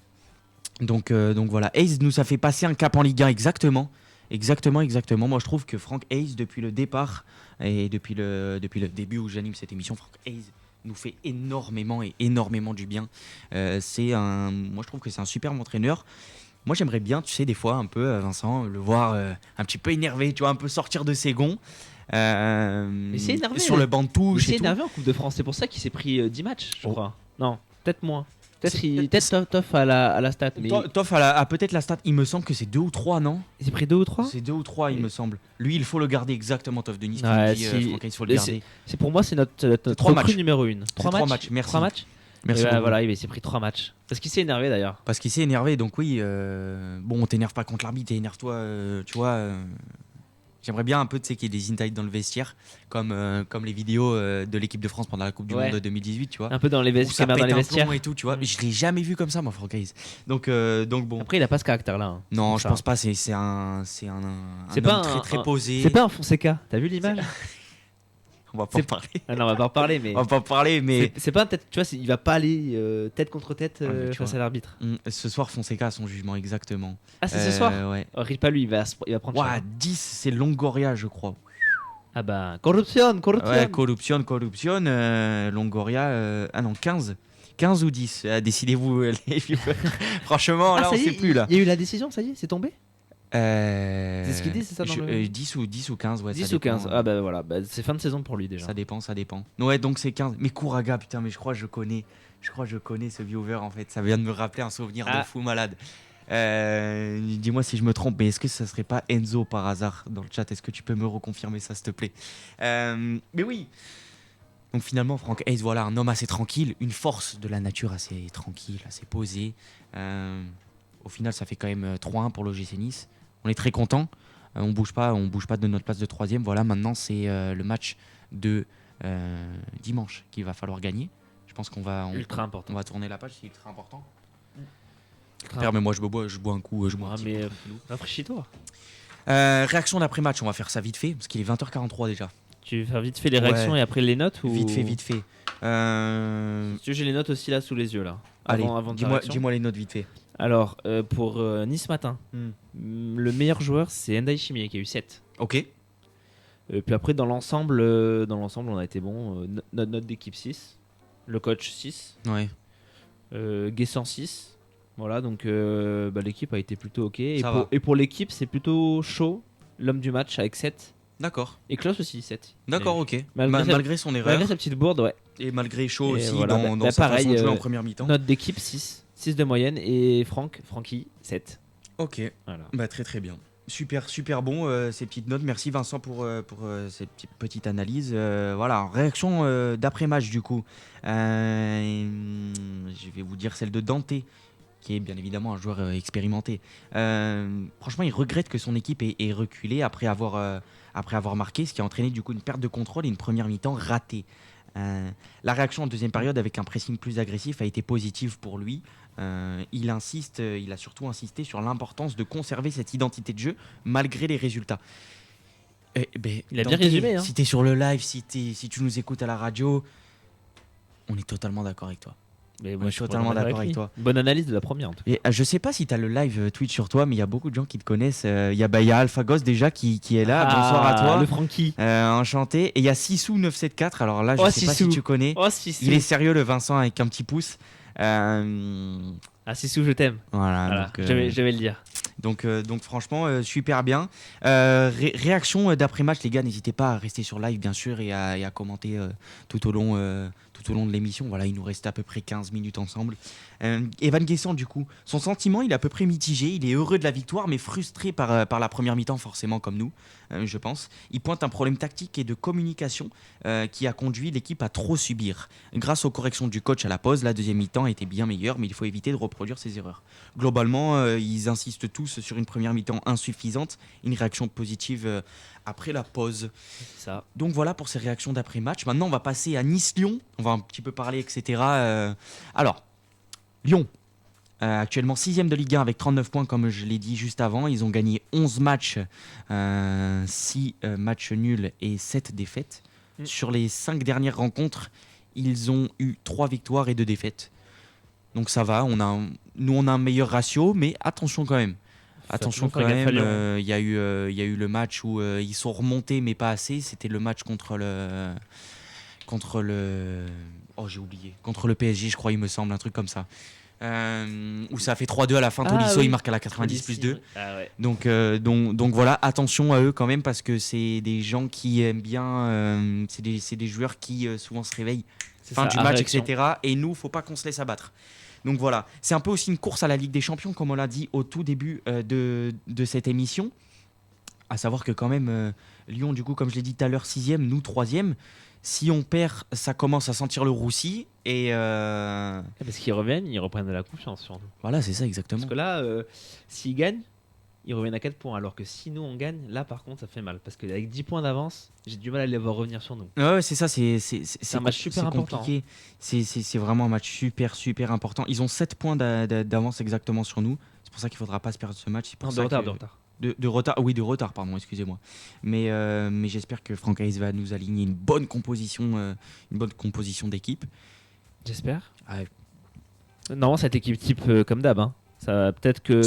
Speaker 4: Donc voilà. Hayes nous a fait passer un cap en Ligue 1, exactement. Moi, je trouve que Franck Hayes, depuis le départ et depuis le début où j'anime cette émission, Franck Hayes nous fait énormément du bien. Moi, je trouve que c'est un super entraîneur. Moi, j'aimerais bien, tu sais, des fois, un peu, Vincent, le voir un petit peu énervé, tu vois, un peu sortir de ses gonds.
Speaker 5: Mais c'est énervé.
Speaker 4: Sur le banc de touche.
Speaker 5: C'est énervé en Coupe de France. C'est pour ça qu'il s'est pris 10 matchs, je crois. Non, peut-être moins. Peut-être Toff à la stat. Mais...
Speaker 4: Toff a peut-être la stat. Il me semble que c'est 2 ou 3, non?
Speaker 5: Il s'est pris 2 ou 3?
Speaker 4: C'est 2 ou 3, il me semble. Lui, il faut le garder exactement, Toff de Nice.
Speaker 5: Ouais,
Speaker 4: il faut le garder.
Speaker 5: Pour moi, c'est notre
Speaker 4: 3 matchs.
Speaker 5: numéro 1.
Speaker 4: 3 matchs, merci.
Speaker 5: 3 matchs.
Speaker 4: Merci.
Speaker 5: Voilà, il s'est pris 3 matchs. Parce qu'il s'est énervé d'ailleurs.
Speaker 4: Parce qu'il s'est énervé, donc oui. Bon, t'énerve pas contre l'arbitre, énerve-toi, tu vois. J'aimerais bien un peu, tu sais, qu'il y ait des insights dans le vestiaire, comme les vidéos de l'équipe de France pendant la Coupe du Monde 2018, tu vois.
Speaker 5: Un peu dans les vestiaires.
Speaker 4: Dans les vestiaires et tout, tu vois. Mais je l'ai jamais vu comme ça, moi, Franck Hayes. Donc bon.
Speaker 5: Après, il a pas ce caractère-là. Hein.
Speaker 4: Non, je pense pas. C'est un homme très posé.
Speaker 5: C'est pas un Fonseca. T'as vu l'image?
Speaker 4: On va pas en parler.
Speaker 5: Ah non, on va pas en parler, mais.
Speaker 4: On va pas en parler, mais.
Speaker 5: C'est pas peut-être, tu vois, il va pas aller tête contre tête face à l'arbitre.
Speaker 4: Ce soir, Fonseca a son jugement exactement.
Speaker 5: Ah, c'est ce soir?
Speaker 4: Ouais.
Speaker 5: Oh, pas lui, il va prendre.
Speaker 4: Ouah, 10, c'est Longoria, je crois.
Speaker 5: Ah bah, corruption.
Speaker 4: Ouais, corruption. Longoria, ah non, 15. 15 ou 10, décidez-vous les viewers. Franchement, là, on sait plus là.
Speaker 5: Il y a eu la décision, ça y est, c'est tombé?
Speaker 4: C'est
Speaker 5: ce qu'il dit, c'est ça dans le...
Speaker 4: 10 ou 15, ouais.
Speaker 5: 10 ou 15, ah bah voilà, c'est fin de saison pour lui déjà.
Speaker 4: Ça dépend. Ouais, donc c'est 15. Mais Kouraga, putain, mais je crois que je connais ce viewer en fait. Ça vient de me rappeler un souvenir de fou malade. Dis-moi si je me trompe, mais est-ce que ça serait pas Enzo par hasard dans le chat? Est-ce que tu peux me reconfirmer ça, s'il te plaît? Mais oui. Donc finalement, Franck Hayes, voilà, un homme assez tranquille, une force de la nature assez tranquille, assez posée. Au final, ça fait quand même 3-1 pour l'OGC Nice. On est très content. On bouge pas de notre place de 3e. Voilà, maintenant c'est le match de dimanche qu'il va falloir gagner. Je pense qu'on va
Speaker 5: ultra important.
Speaker 4: On va tourner la page, c'est ultra important. Mais moi je bois un coup, je bois un petit coup.
Speaker 5: Rafraîchis-toi.
Speaker 4: Réaction d'après-match, on va faire ça vite fait parce qu'il est 20h43 déjà.
Speaker 5: Tu veux faire vite fait les réactions et après les notes ou...
Speaker 4: Vite fait.
Speaker 5: J'ai les notes aussi là sous les yeux là.
Speaker 4: Allez, dis-moi les notes vite fait.
Speaker 5: Alors, pour Nice Matin, le meilleur joueur, c'est Ndai Chimie qui a eu 7.
Speaker 4: Ok.
Speaker 5: Puis après, dans l'ensemble, on a été bon. Notre note d'équipe 6. Le coach 6.
Speaker 4: Ouais.
Speaker 5: Guessant 6. Voilà, donc l'équipe a été plutôt ok. Et pour l'équipe, c'est plutôt chaud. L'homme du match avec 7.
Speaker 4: D'accord.
Speaker 5: Et Klaus aussi 7.
Speaker 4: D'accord, ok.
Speaker 5: Malgré
Speaker 4: son erreur.
Speaker 5: Malgré sa petite bourde, ouais.
Speaker 4: Et malgré chaud aussi
Speaker 5: voilà,
Speaker 4: dans sa façon de jouer en première mi-temps.
Speaker 5: Note d'équipe 6 de moyenne et Francky 7.
Speaker 4: Ok, voilà. Très très bien. Super bon ces petites notes. Merci Vincent pour cette petite analyse. Voilà, réaction d'après-match du coup. Je vais vous dire celle de Dante, qui est bien évidemment un joueur expérimenté. Franchement, il regrette que son équipe ait reculé après avoir marqué, ce qui a entraîné du coup une perte de contrôle et une première mi-temps ratée. La réaction en deuxième période avec un pressing plus agressif a été positive pour lui. Il a surtout insisté sur l'importance de conserver cette identité de jeu malgré les résultats.
Speaker 5: Il a bien résumé.
Speaker 4: Si tu es sur le live, si tu nous écoutes à la radio, on est totalement d'accord avec toi.
Speaker 5: Mais moi, je suis totalement d'accord avec toi. Bonne analyse de la première en tout cas.
Speaker 4: Et, je sais pas si tu as le live Twitch sur toi, mais il y a beaucoup de gens qui te connaissent. Il y a AlphaGos déjà qui est là. Bonsoir à toi.
Speaker 5: Le Francky.
Speaker 4: Enchanté. Et il y a Sissou974. Alors là, je sais pas si tu connais. Il est sérieux, le Vincent, avec un petit pouce.
Speaker 5: Sissou, je t'aime.
Speaker 4: Voilà.
Speaker 5: Donc, je vais le dire.
Speaker 4: Donc franchement, super bien. Réaction d'après-match, les gars, n'hésitez pas à rester sur live, bien sûr, et à commenter tout au long de l'émission. Voilà, il nous reste à peu près 15 minutes ensemble. Evan Guessant, du coup, son sentiment, il est à peu près mitigé. Il est heureux de la victoire, mais frustré par la première mi-temps, forcément, comme nous, je pense. Il pointe un problème tactique et de communication qui a conduit l'équipe à trop subir. Grâce aux corrections du coach à la pause, la deuxième mi-temps était bien meilleure, mais il faut éviter de reproduire ses erreurs. Globalement, ils insistent tous sur une première mi-temps insuffisante, une réaction positive après la pause.
Speaker 5: Ça.
Speaker 4: Donc voilà pour ces réactions d'après-match. Maintenant, on va passer à Nice-Lyon. On va un petit peu parler, etc. Alors, Lyon, actuellement 6e de Ligue 1 avec 39 points, comme je l'ai dit juste avant. Ils ont gagné 11 matchs, 6 matchs nuls et 7 défaites. Sur les 5 dernières rencontres, ils ont eu 3 victoires et 2 défaites. Donc ça va, on a un meilleur ratio, mais attention quand même. Il y a eu le match où ils sont remontés mais pas assez. C'était le match contre le PSG, je crois, il me semble, un truc comme ça. Où ça a fait 3-2 à la fin. Tolisso, il marque à la 90 plus 2.
Speaker 5: Ah ouais.
Speaker 4: Donc voilà, attention à eux quand même, parce que c'est des gens qui aiment bien. C'est des joueurs qui souvent se réveillent fin du match, etc. Et nous, faut pas qu'on se laisse abattre. Donc voilà, c'est un peu aussi une course à la Ligue des Champions, comme on l'a dit au tout début de cette émission. À savoir que quand même, Lyon, du coup, comme je l'ai dit tout à l'heure, 6e, nous 3e. Si on perd, ça commence à sentir le roussi. Et
Speaker 5: parce qu'ils reviennent, ils reprennent de la confiance surtout.
Speaker 4: Voilà, c'est ça exactement.
Speaker 5: Parce que là, s'ils gagnent, ils reviennent à 4 points. Alors que si nous on gagne, là par contre ça fait mal. Parce qu'avec 10 points d'avance, j'ai du mal à les voir revenir sur nous.
Speaker 4: Ouais, c'est ça, c'est
Speaker 5: un match super important.
Speaker 4: Compliqué. C'est vraiment un match super important. Ils ont 7 points d'avance exactement sur nous. C'est pour ça qu'il ne faudra pas se perdre ce match. C'est pour
Speaker 5: non,
Speaker 4: ça
Speaker 5: de retard.
Speaker 4: De retard, oui, de retard, pardon, excusez-moi. Mais j'espère que Franck Hayes va nous aligner une bonne composition d'équipe.
Speaker 5: J'espère.
Speaker 4: Ouais.
Speaker 5: Non, cette équipe type comme d'hab. Hein. Ça va peut-être que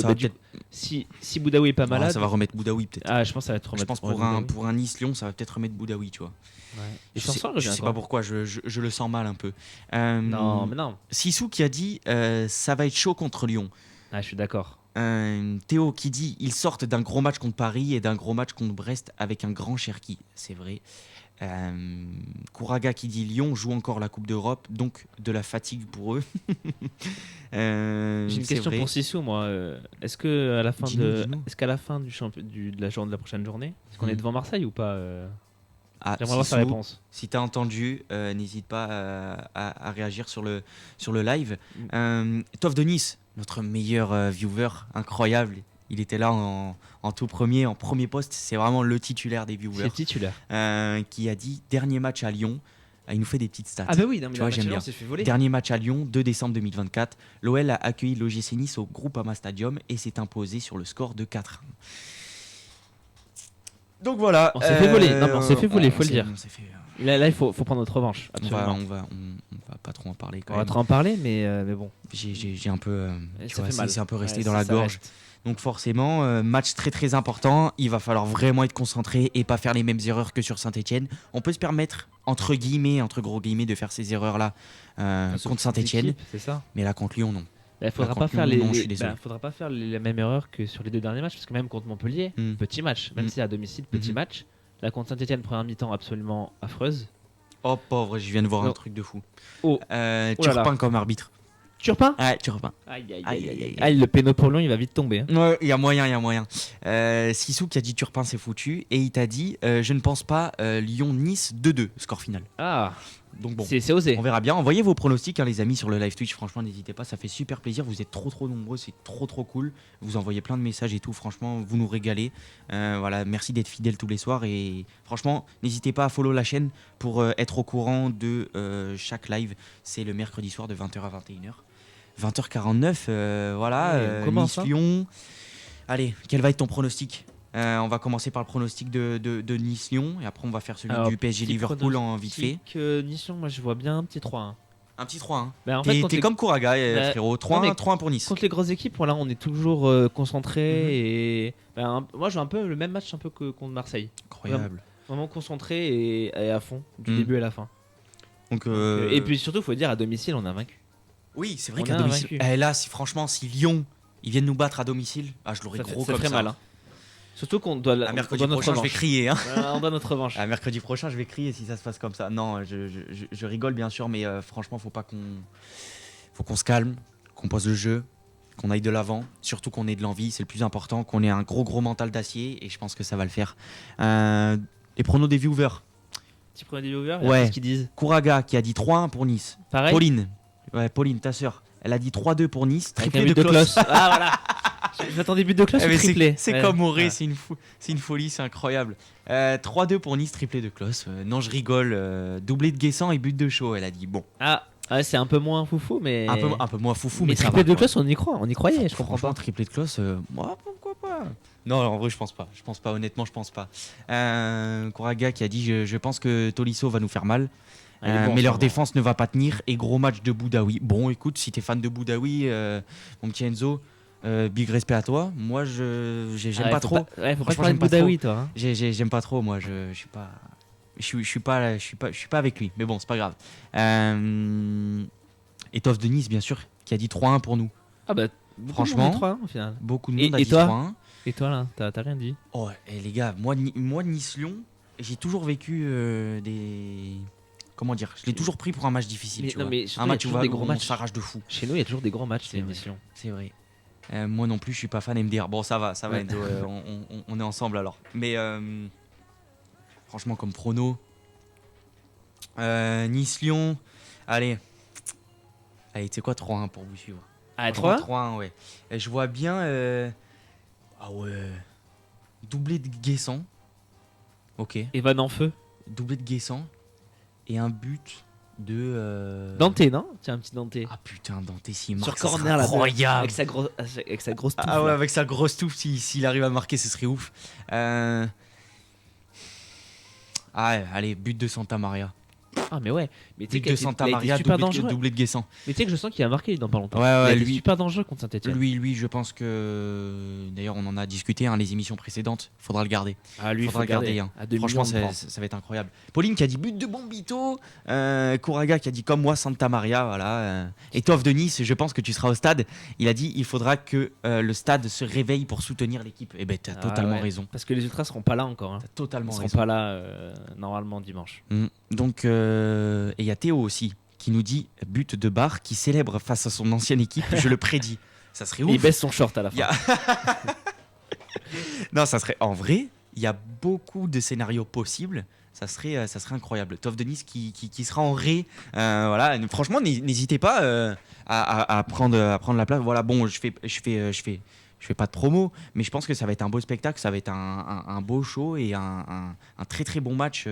Speaker 5: si Boudaoui est pas malade,
Speaker 4: ça va remettre Boudaoui peut-être.
Speaker 5: Ah, je pense que ça va être remettre.
Speaker 4: Je pense pour un Nice-Lyon, ça va peut-être remettre Boudaoui, tu vois.
Speaker 5: Ouais.
Speaker 4: Je sais pas pourquoi, je le sens mal un peu.
Speaker 5: Non, mais non.
Speaker 4: Sissou qui a dit ça va être chaud contre Lyon.
Speaker 5: Ah, je suis d'accord.
Speaker 4: Théo qui dit ils sortent d'un gros match contre Paris et d'un gros match contre Brest avec un grand Cherki. C'est vrai. Kouraga qui dit Lyon joue encore la Coupe d'Europe, donc de la fatigue pour eux.
Speaker 5: J'ai une question pour Sissou, moi. Est-ce qu'à la fin qu'à la fin de la prochaine journée, est-ce qu'on est devant Marseille ou pas J'aimerais avoir sa réponse.
Speaker 4: Si tu as entendu, n'hésite pas à réagir sur le live. Tov de Nice, notre meilleur viewer, incroyable. Il était là en tout premier, en premier poste. C'est vraiment le titulaire des viewers.
Speaker 5: C'est le titulaire.
Speaker 4: Qui a dit dernier match à Lyon. Il nous fait des petites stats.
Speaker 5: Ah bah oui, non, mais
Speaker 4: tu vois, j'aime bien.
Speaker 5: S'est fait voler.
Speaker 4: Dernier match à Lyon, 2 décembre 2024. L'OL a accueilli l'OGC Nice au Groupama Stadium et s'est imposé sur le score de 4-1. Donc voilà.
Speaker 5: On s'est fait voler. Non, mais on s'est fait voler, faut le dire. Là, il faut prendre notre revanche. Absolument.
Speaker 4: On va pas trop en parler.
Speaker 5: On va trop en parler, mais bon.
Speaker 4: J'ai un peu. C'est un peu resté dans
Speaker 5: ça
Speaker 4: la gorge.
Speaker 5: reste.
Speaker 4: Donc forcément, match très important. Il va falloir vraiment être concentré et pas faire les mêmes erreurs que sur Saint-Etienne. On peut se permettre, entre gros guillemets, de faire ces erreurs-là contre Saint-Etienne.
Speaker 5: C'est ça.
Speaker 4: Mais là, contre Lyon, non.
Speaker 5: Il ne faudra pas faire les mêmes erreurs que sur les 2 derniers matchs, parce que même contre Montpellier, petit match, même si à domicile, petit match. Là, contre Saint-Etienne, première mi-temps absolument affreuse.
Speaker 4: Oh pauvre, je viens de voir un truc de fou.
Speaker 5: Turpin
Speaker 4: comme arbitre.
Speaker 5: Turpin ?
Speaker 4: Ouais, Turpin.
Speaker 5: Aïe, le péno pour Lyon, il va vite tomber. Hein.
Speaker 4: Ouais, il y a moyen. Sissou qui a dit Turpin, c'est foutu. Et il t'a dit je ne pense pas Lyon-Nice 2-2, score final.
Speaker 5: Ah,
Speaker 4: donc bon,
Speaker 5: c'est osé.
Speaker 4: On verra bien. Envoyez vos pronostics, les amis, sur le live Twitch. Franchement, n'hésitez pas, ça fait super plaisir. Vous êtes trop nombreux, c'est trop cool. Vous envoyez plein de messages et tout. Franchement, vous nous régalez. Voilà, merci d'être fidèles tous les soirs. Et franchement, n'hésitez pas à follow la chaîne pour être au courant de chaque live. C'est le mercredi soir de 20h à 21h. 20h49, voilà. Nice-Lyon. Allez, quel va être ton pronostic ? On va commencer par le pronostic de Nice-Lyon et après on va faire celui du PSG-Liverpool en vite fait.
Speaker 5: Nice-Lyon, moi je vois bien un petit 3-1.
Speaker 4: Un petit 3-1.
Speaker 5: Bah, en fait,
Speaker 4: t'es comme Kouraga, frérot. 3-1 pour Nice.
Speaker 5: Contre les grosses équipes, voilà, on est toujours concentré. Et moi je vois un peu le même match un peu que contre Marseille.
Speaker 4: Incroyable.
Speaker 5: Vraiment concentré et à fond, du début à la fin.
Speaker 4: Donc,
Speaker 5: et puis surtout, il faut dire, à domicile, on a vaincu.
Speaker 4: Oui, c'est vrai qu'à domicile. Là, si Lyon, ils viennent nous battre à domicile, je l'aurais gros comme ça. Ça ferait mal. Surtout qu'on doit mercredi prochain, je vais crier.
Speaker 5: On doit notre revanche.
Speaker 4: Mercredi prochain, je vais crier si ça se passe comme ça. Non, je rigole bien sûr, mais franchement, faut qu'on se calme, qu'on pose le jeu, qu'on aille de l'avant. Surtout qu'on ait de l'envie, c'est le plus important, qu'on ait un gros mental d'acier, et je pense que ça va le faire. Les pronos des viewers.
Speaker 5: Petit pronos des viewers,
Speaker 4: ouais.
Speaker 5: Ce qu'ils disent.
Speaker 4: Kouraga qui a dit 3-1 pour Nice.
Speaker 5: Pareil.
Speaker 4: Pauline, ta sœur, elle a dit 3-2 pour Nice. Triplé de Klos.
Speaker 5: Ah voilà. J'attendais but de Klos ou triplé.
Speaker 4: C'est comme Auré, c'est une folie, c'est incroyable. 3-2 pour Nice, triplé de Klos. Non, je rigole. Doublé de Guessant et but de Shaw, elle a dit. Bon.
Speaker 5: C'est un peu moins foufou, mais.
Speaker 4: Un peu moins foufou, mais
Speaker 5: triplé de Klos, on y croit, on y croyait, je comprends pas.
Speaker 4: Triplé de Klos, moi, pourquoi pas. Non, en vrai, je pense pas. Honnêtement, je pense pas. Kouraga qui a dit je pense que Tolisso va nous faire mal. Mais leur défense ne va pas tenir. Et gros match de Boudaoui. Bon, écoute, si t'es fan de Boudaoui, mon petit Enzo, big respect à toi. Moi, j'aime pas trop.
Speaker 5: Faut pas parler de Boudaoui, toi. Hein.
Speaker 4: J'aime pas trop. Moi, je suis pas. Je suis pas avec lui. Mais bon, c'est pas grave. Et Tov de Nice, bien sûr, qui a dit 3-1 pour nous.
Speaker 5: Ah bah, franchement, 3-1 au final.
Speaker 4: Beaucoup de monde a dit 3-1.
Speaker 5: Et toi là, t'as rien dit?
Speaker 4: Oh, les gars, moi Nice-Lyon, j'ai toujours vécu comment dire, je l'ai toujours pris pour un match difficile.
Speaker 5: Mais,
Speaker 4: tu
Speaker 5: non,
Speaker 4: vois.
Speaker 5: mais chez
Speaker 4: Un
Speaker 5: nous, il y a
Speaker 4: match où
Speaker 5: toujours des gros
Speaker 4: on
Speaker 5: matchs.
Speaker 4: s'arrache de fou.
Speaker 5: Chez nous, il y a toujours des gros matchs, c'est
Speaker 4: vrai.
Speaker 5: l'émission.
Speaker 4: C'est vrai. Moi non plus, je suis pas fan MDR. Bon, ça va,
Speaker 5: Ouais.
Speaker 4: Enzo, on est ensemble alors. Mais franchement, comme prono, Nice-Lyon, allez, tu sais quoi, 3-1 pour vous suivre.
Speaker 5: Ah,
Speaker 4: 3-1,
Speaker 5: 3
Speaker 4: ouais. Et je vois bien, ah ouais, doublé de Guessant. Ok,
Speaker 5: Evan en feu.
Speaker 4: doublé de Guessant et un but de.
Speaker 5: Dante, non? Tiens, un petit Dante.
Speaker 4: Ah putain, Dante, s'il
Speaker 5: Sur
Speaker 4: marque, ça
Speaker 5: corner,
Speaker 4: sera
Speaker 5: là.
Speaker 4: incroyable.
Speaker 5: Avec sa grosse touffe.
Speaker 4: Ah ouais,
Speaker 5: là.
Speaker 4: avec sa grosse touffe, s'il arrive à marquer, ce serait ouf. Ah ouais, allez, but de Santa Maria.
Speaker 5: Ah, mais ouais. Mais tu sais
Speaker 4: But
Speaker 5: qu'il
Speaker 4: de
Speaker 5: a été-
Speaker 4: Santa
Speaker 5: il a été
Speaker 4: Maria,
Speaker 5: super dangereux.
Speaker 4: doublé de Guessant.
Speaker 5: Mais tu sais que je sens qu'il a marqué dans pas longtemps.
Speaker 4: Ouais,
Speaker 5: Il a été
Speaker 4: lui-
Speaker 5: super dangereux contre Saint-Etienne.
Speaker 4: Lui, je pense que. D'ailleurs, on en a discuté, les émissions précédentes. Faudra le garder.
Speaker 5: Ah, lui, il
Speaker 4: Faudra
Speaker 5: faut garder.
Speaker 4: garder.
Speaker 5: À 2
Speaker 4: Franchement,
Speaker 5: millions, on prend.
Speaker 4: ça va être incroyable. Pauline qui a dit but de Bombito. Kouraga qui a dit comme moi Santa Maria. Voilà. Et Toff de Nice, je pense que tu seras au stade. Il a dit il faudra que le stade se réveille pour soutenir l'équipe. Eh ben, t'as
Speaker 5: Ah,
Speaker 4: totalement
Speaker 5: ouais.
Speaker 4: raison.
Speaker 5: Parce que les Ultras seront pas là encore. Hein.
Speaker 4: T'as totalement
Speaker 5: Ils seront
Speaker 4: raison.
Speaker 5: pas là normalement dimanche.
Speaker 4: Donc, et il y a Théo aussi qui nous dit but de Barre qui célèbre face à son ancienne équipe. Je le prédis. Ça serait ouf.
Speaker 5: Il baisse son short à la fin.
Speaker 4: Il y a- Non, ça serait en vrai. Il y a beaucoup de scénarios possibles. Ça serait incroyable. Toff de Nice qui sera en ré. Voilà. Franchement, n'hésitez pas à prendre la place. Voilà. Bon, je fais pas de promo, mais je pense que ça va être un beau spectacle. Ça va être un beau show et un très très bon match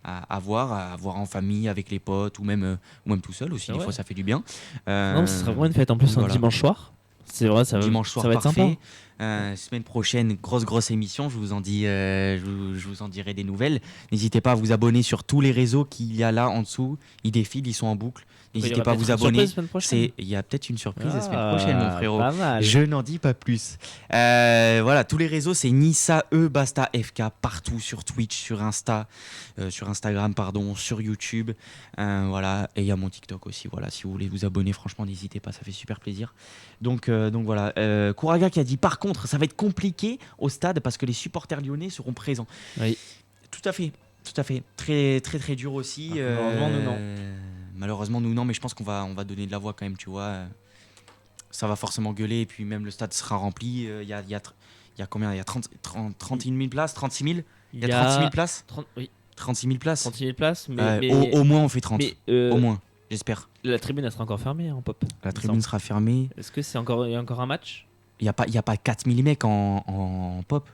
Speaker 4: à voir en famille avec les potes ou même tout seul aussi.
Speaker 5: Ah
Speaker 4: Des
Speaker 5: ouais.
Speaker 4: fois, ça fait du bien.
Speaker 5: Non, mais ce serait vraiment une fête en plus un
Speaker 4: voilà.
Speaker 5: dimanche soir. C'est vrai, ça va,
Speaker 4: Dimanche soir
Speaker 5: ça va être
Speaker 4: parfait.
Speaker 5: sympa.
Speaker 4: Semaine prochaine, grosse émission. Je vous en dis, je vous en dirai des nouvelles. N'hésitez pas à vous abonner sur tous les réseaux qu'il y a là en dessous. Ils défilent, ils sont en boucle.
Speaker 5: Il y
Speaker 4: N'hésitez
Speaker 5: aura
Speaker 4: pas à
Speaker 5: peut-être
Speaker 4: vous
Speaker 5: une
Speaker 4: abonner.
Speaker 5: surprise la semaine prochaine.
Speaker 4: Il y a peut-être une surprise la semaine
Speaker 5: Ah,
Speaker 4: prochaine, mon frérot.
Speaker 5: Pas mal.
Speaker 4: Je n'en dis pas plus. Voilà, tous les réseaux, c'est Nissa Basta FK partout sur Twitch, sur Instagram, pardon, sur YouTube. Voilà, et il y a mon TikTok aussi. Voilà, si vous voulez vous abonner, franchement, n'hésitez pas, ça fait super plaisir. Donc voilà. Kouraga qui a dit par contre, ça va être compliqué au stade parce que les supporters lyonnais seront présents.
Speaker 5: Oui.
Speaker 4: Tout à fait. Très très très dur aussi.
Speaker 5: Malheureusement, nous, non.
Speaker 4: Malheureusement, nous non, mais je pense qu'on va donner de la voix quand même, tu vois. Ça va forcément gueuler et puis même le stade sera rempli. Il y a combien? Il y a 31 000 places, 36 000. Il y a 36 000 places. 36 000 places.
Speaker 5: 36 000 places, mais
Speaker 4: Au moins on fait 30.
Speaker 5: mais,
Speaker 4: Au moins, j'espère.
Speaker 5: la tribune elle sera encore fermée en pop.
Speaker 4: La tribune sera fermée.
Speaker 5: Est-ce que c'est encore il y a encore un match?
Speaker 4: Il y a pas 4000 mecs en pop.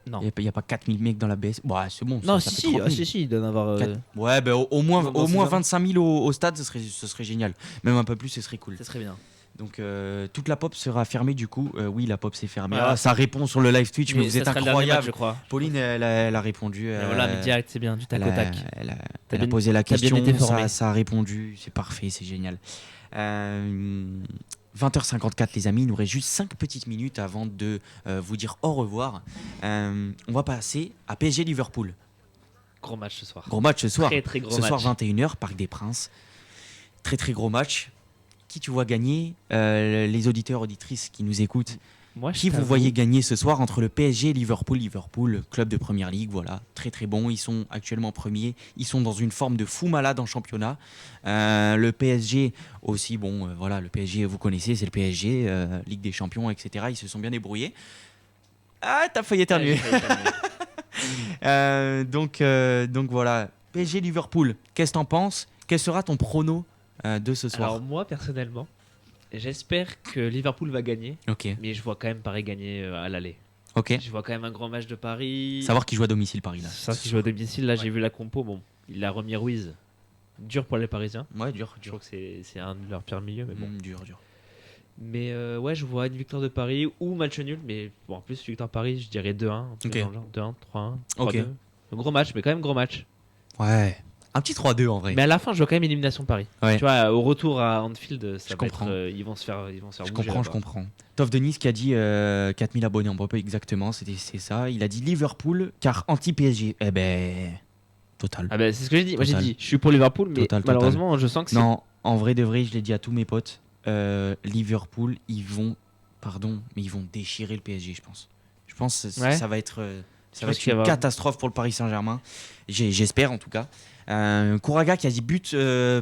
Speaker 5: Non.
Speaker 4: Il y a pas 4000 mecs dans la BS. Ouais, c'est bon.
Speaker 5: Non,
Speaker 4: ça fait
Speaker 5: si,
Speaker 4: 30 000.
Speaker 5: il doit en avoir.
Speaker 4: Ouais, bah, au moins,
Speaker 5: Dans
Speaker 4: au
Speaker 5: ces
Speaker 4: moins
Speaker 5: heures.
Speaker 4: 25 000 au stade, ce serait génial. Même un peu plus, ce serait cool.
Speaker 5: Ça serait bien.
Speaker 4: Donc toute la pop sera fermée du coup. Oui, la pop s'est fermée.
Speaker 5: Voilà.
Speaker 4: Ah, ça répond sur le live Twitch, mais vous
Speaker 5: ça
Speaker 4: êtes
Speaker 5: sera le dernier match,
Speaker 4: incroyable.
Speaker 5: je crois.
Speaker 4: Pauline, elle a répondu.
Speaker 5: Mais voilà, mais direct, c'est bien, du tac
Speaker 4: Elle
Speaker 5: au
Speaker 4: a,
Speaker 5: tac.
Speaker 4: elle a-
Speaker 5: T'as
Speaker 4: elle a
Speaker 5: bien-
Speaker 4: posé la
Speaker 5: t'as bien
Speaker 4: question,
Speaker 5: été formé.
Speaker 4: ça a répondu, c'est parfait, c'est génial. 20h54 les amis, il nous reste juste 5 petites minutes avant de vous dire au revoir. On va passer à PSG Liverpool.
Speaker 5: Gros match ce soir.
Speaker 4: Gros match ce soir.
Speaker 5: Très très gros
Speaker 4: Ce
Speaker 5: match.
Speaker 4: soir 21h, Parc des Princes. Très très gros match. Qui tu vois gagner? Les auditeurs, auditrices qui nous écoutent,
Speaker 5: Moi, je
Speaker 4: qui vous
Speaker 5: t'avoue-
Speaker 4: voyez gagner ce soir entre le PSG et Liverpool? Liverpool, club de première ligue, voilà, très très bon. Ils sont actuellement premiers. Ils sont dans une forme de fou malade en championnat. Le PSG aussi, bon, voilà, le PSG, vous connaissez, c'est le PSG, Ligue des Champions, etc. Ils se sont bien débrouillés. Ah, t'as failli éternuer. Donc voilà, PSG Liverpool. Qu'est-ce que t'en penses? Quel sera ton prono de ce soir?
Speaker 5: Alors moi personnellement, j'espère que Liverpool va gagner,
Speaker 4: Ok,
Speaker 5: mais je vois quand même Paris gagner à l'aller.
Speaker 4: ok.
Speaker 5: Je vois quand même un grand match de Paris.
Speaker 4: Savoir qui joue à domicile Paris là.
Speaker 5: Ça qui joue à domicile, là j'ai vu la compo, bon, il a remis Ruiz. Dur pour les Parisiens.
Speaker 4: Ouais, dur,
Speaker 5: Je trouve que c'est un de leurs pires milieux, mais bon.
Speaker 4: Dur.
Speaker 5: Mais ouais, je vois une victoire de Paris ou match nul, mais bon, en plus victoire de Paris, je dirais 2-1, un truc
Speaker 4: Ok.
Speaker 5: dans le genre, 2-1, 3-1, 3-2.
Speaker 4: Ok.
Speaker 5: Un gros match, mais quand même gros match.
Speaker 4: Ouais. Un petit 3-2 en vrai.
Speaker 5: Mais à la fin, je vois quand même élimination Paris.
Speaker 4: Ouais.
Speaker 5: Tu vois, au retour à Anfield, ça
Speaker 4: Je
Speaker 5: va
Speaker 4: comprends.
Speaker 5: être, ils vont se faire
Speaker 4: Je
Speaker 5: bouger
Speaker 4: comprends.
Speaker 5: là-bas.
Speaker 4: Toff de Nice qui a dit 4000 abonnés en pop, exactement, c'est ça. Il a dit Liverpool car anti-PSG. Eh ben, total.
Speaker 5: Ah ben c'est ce que j'ai dit. Moi j'ai
Speaker 4: Total.
Speaker 5: dit, je suis pour Liverpool, mais
Speaker 4: Total.
Speaker 5: malheureusement, je sens que c'est.
Speaker 4: Non, en vrai de vrai, je l'ai dit à tous mes potes, Liverpool, ils vont déchirer le PSG, je pense. Je pense que
Speaker 5: Ouais.
Speaker 4: ça va être Ça va être une catastrophe pour le Paris Saint-Germain. J'espère en tout cas. Kouraga qui a dit but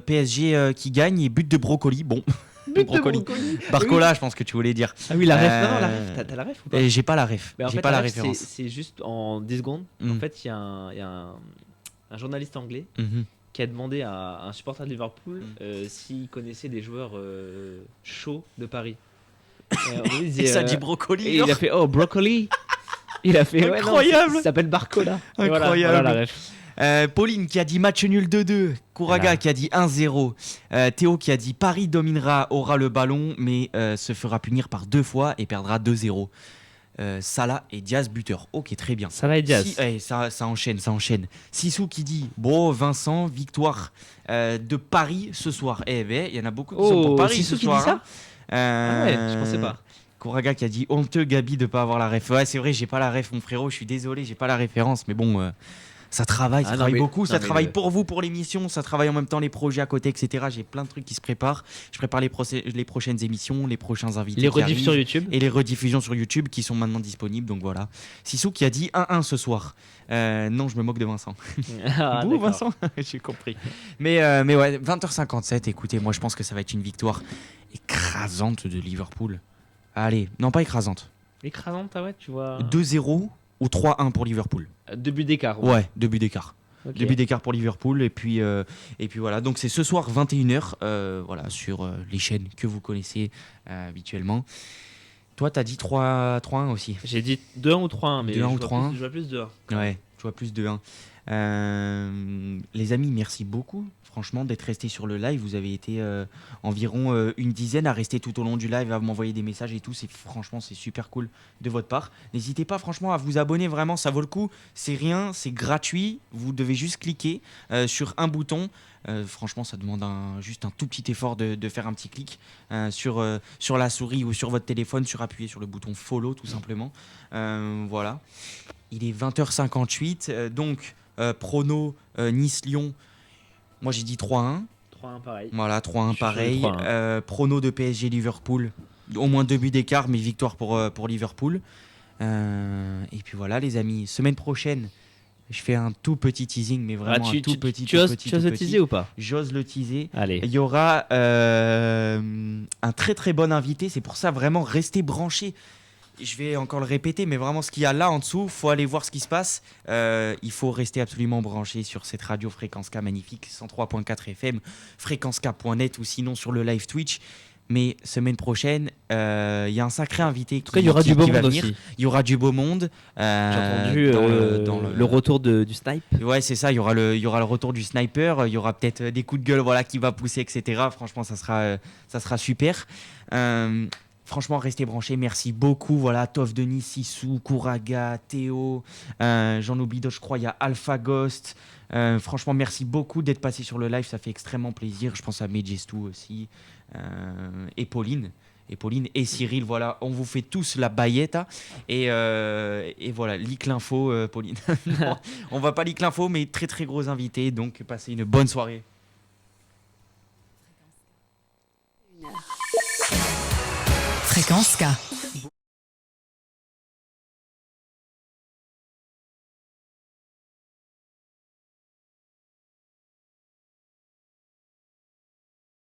Speaker 4: PSG qui gagne et but de Brocoli. Bon. Brocoli. Barcola, je pense que tu voulais dire.
Speaker 5: Ah oui, la ref. Non, la ref. T'as la ref ou pas?
Speaker 4: J'ai pas la ref.
Speaker 5: Mais en
Speaker 4: j'ai
Speaker 5: fait,
Speaker 4: pas la référence.
Speaker 5: C'est juste en 10 secondes. En fait, il y a un journaliste anglais qui a demandé à un supporter de Liverpool s'il connaissait des joueurs chauds de Paris.
Speaker 4: Et ça dit Brocoli.
Speaker 5: Et il a fait Brocoli. Il a fait
Speaker 4: incroyable.
Speaker 5: Non, il s'appelle Barcola.
Speaker 4: Incroyable.
Speaker 5: Voilà la ref.
Speaker 4: Pauline qui a dit match nul 2-2. Kouraga qui a dit 1-0. Théo qui a dit Paris aura le ballon mais se fera punir par 2 fois et perdra 2-0. Salah et Diaz buteur. Ok, très bien.
Speaker 5: Salah et Diaz.
Speaker 4: Ça enchaîne. Sissou qui dit Vincent, victoire de Paris ce soir. Il y en a beaucoup qui sont pour Paris
Speaker 5: Sissou
Speaker 4: ce soir.
Speaker 5: Dit ça je pensais pas.
Speaker 4: Kouraga qui a dit honteux Gabi de pas avoir la ref. Ouais, c'est vrai, j'ai pas la ref mon frérot, je suis désolé, j'ai pas la référence mais bon ça travaille beaucoup, ça travaille pour vous, pour l'émission, ça travaille en même temps les projets à côté, etc. J'ai plein de trucs qui se préparent. Je prépare les prochaines émissions, les prochains invités.
Speaker 5: Les rediff sur YouTube.
Speaker 4: Et les rediffusions sur YouTube qui sont maintenant disponibles, donc voilà. Sissou qui a dit 1-1 ce soir. Non, je me moque de Vincent. Vous, Vincent. J'ai compris. Mais ouais, 20h57, écoutez, moi je pense que ça va être une victoire écrasante de Liverpool. Allez, non pas écrasante.
Speaker 5: Écrasante, ouais, tu vois.
Speaker 4: 2-0 ou 3-1 pour Liverpool.
Speaker 5: 2 buts d'écart.
Speaker 4: Ouais, 2 buts d'écart.
Speaker 5: Okay.
Speaker 4: 2 buts d'écart pour Liverpool et puis voilà. Donc c'est ce soir 21h voilà, sur les chaînes que vous connaissez habituellement. Toi t'as dit 3-1 aussi.
Speaker 5: J'ai dit 2-1 ou 3-1 mais
Speaker 4: 2-1 ou 3-1.
Speaker 5: Je vois plus 2-1.
Speaker 4: Ouais, je vois plus 2-1. Les amis, merci beaucoup franchement d'être restés sur le live. Vous avez été environ une dizaine à rester tout au long du live, à m'envoyer des messages et tout. Franchement, c'est super cool de votre part. N'hésitez pas franchement à vous abonner, vraiment, ça vaut le coup. C'est rien, c'est gratuit. Vous devez juste cliquer sur un bouton. Franchement, ça demande juste un tout petit effort de faire un petit clic sur la souris ou sur votre téléphone, appuyer sur le bouton follow tout simplement. Voilà. Il est 20h58, donc prono Nice-Lyon. Moi j'ai dit 3-1.
Speaker 5: 3-1 pareil.
Speaker 4: Voilà, 3-1 pareil. Prono de PSG-Liverpool. Au moins 2 buts d'écart, mais victoire pour Liverpool. Et puis voilà les amis, semaine prochaine, je fais un tout petit teasing, mais vraiment un tout petit.
Speaker 5: Tu oses le teaser ou pas?
Speaker 4: J'ose le teaser.
Speaker 5: Allez.
Speaker 4: Il y aura un très très bon invité, c'est pour ça vraiment restez branchés. Je vais encore le répéter, mais vraiment ce qu'il y a là en dessous, il faut aller voir ce qui se passe. Il faut rester absolument branché sur cette radio Fréquence K magnifique, 103.4 FM, fréquencek.net ou sinon sur le live Twitch. Mais semaine prochaine, il y a un sacré invité qui va venir.
Speaker 5: Il y aura du beau monde aussi.
Speaker 4: Il y aura du beau monde.
Speaker 5: J'ai entendu le retour du snipe.
Speaker 4: Ouais, c'est ça, il y aura le retour du sniper, il y aura peut-être des coups de gueule voilà, qui va pousser, etc. Franchement, ça sera super. Franchement, restez branchés. Merci beaucoup. Voilà, Tof Denis, Sissou, Kouraga, Théo. J'en oublie d'autres, je crois. Il y a Alpha Ghost. Franchement, merci beaucoup d'être passé sur le live. Ça fait extrêmement plaisir. Je pense à Mejestou aussi. Et Pauline. Et Cyril. Voilà, on vous fait tous la baillette. Et voilà, leak l'info, Pauline. Non, on va pas leak l'info, mais très très gros invités. Donc, passez une bonne soirée.
Speaker 7: Fréquence K.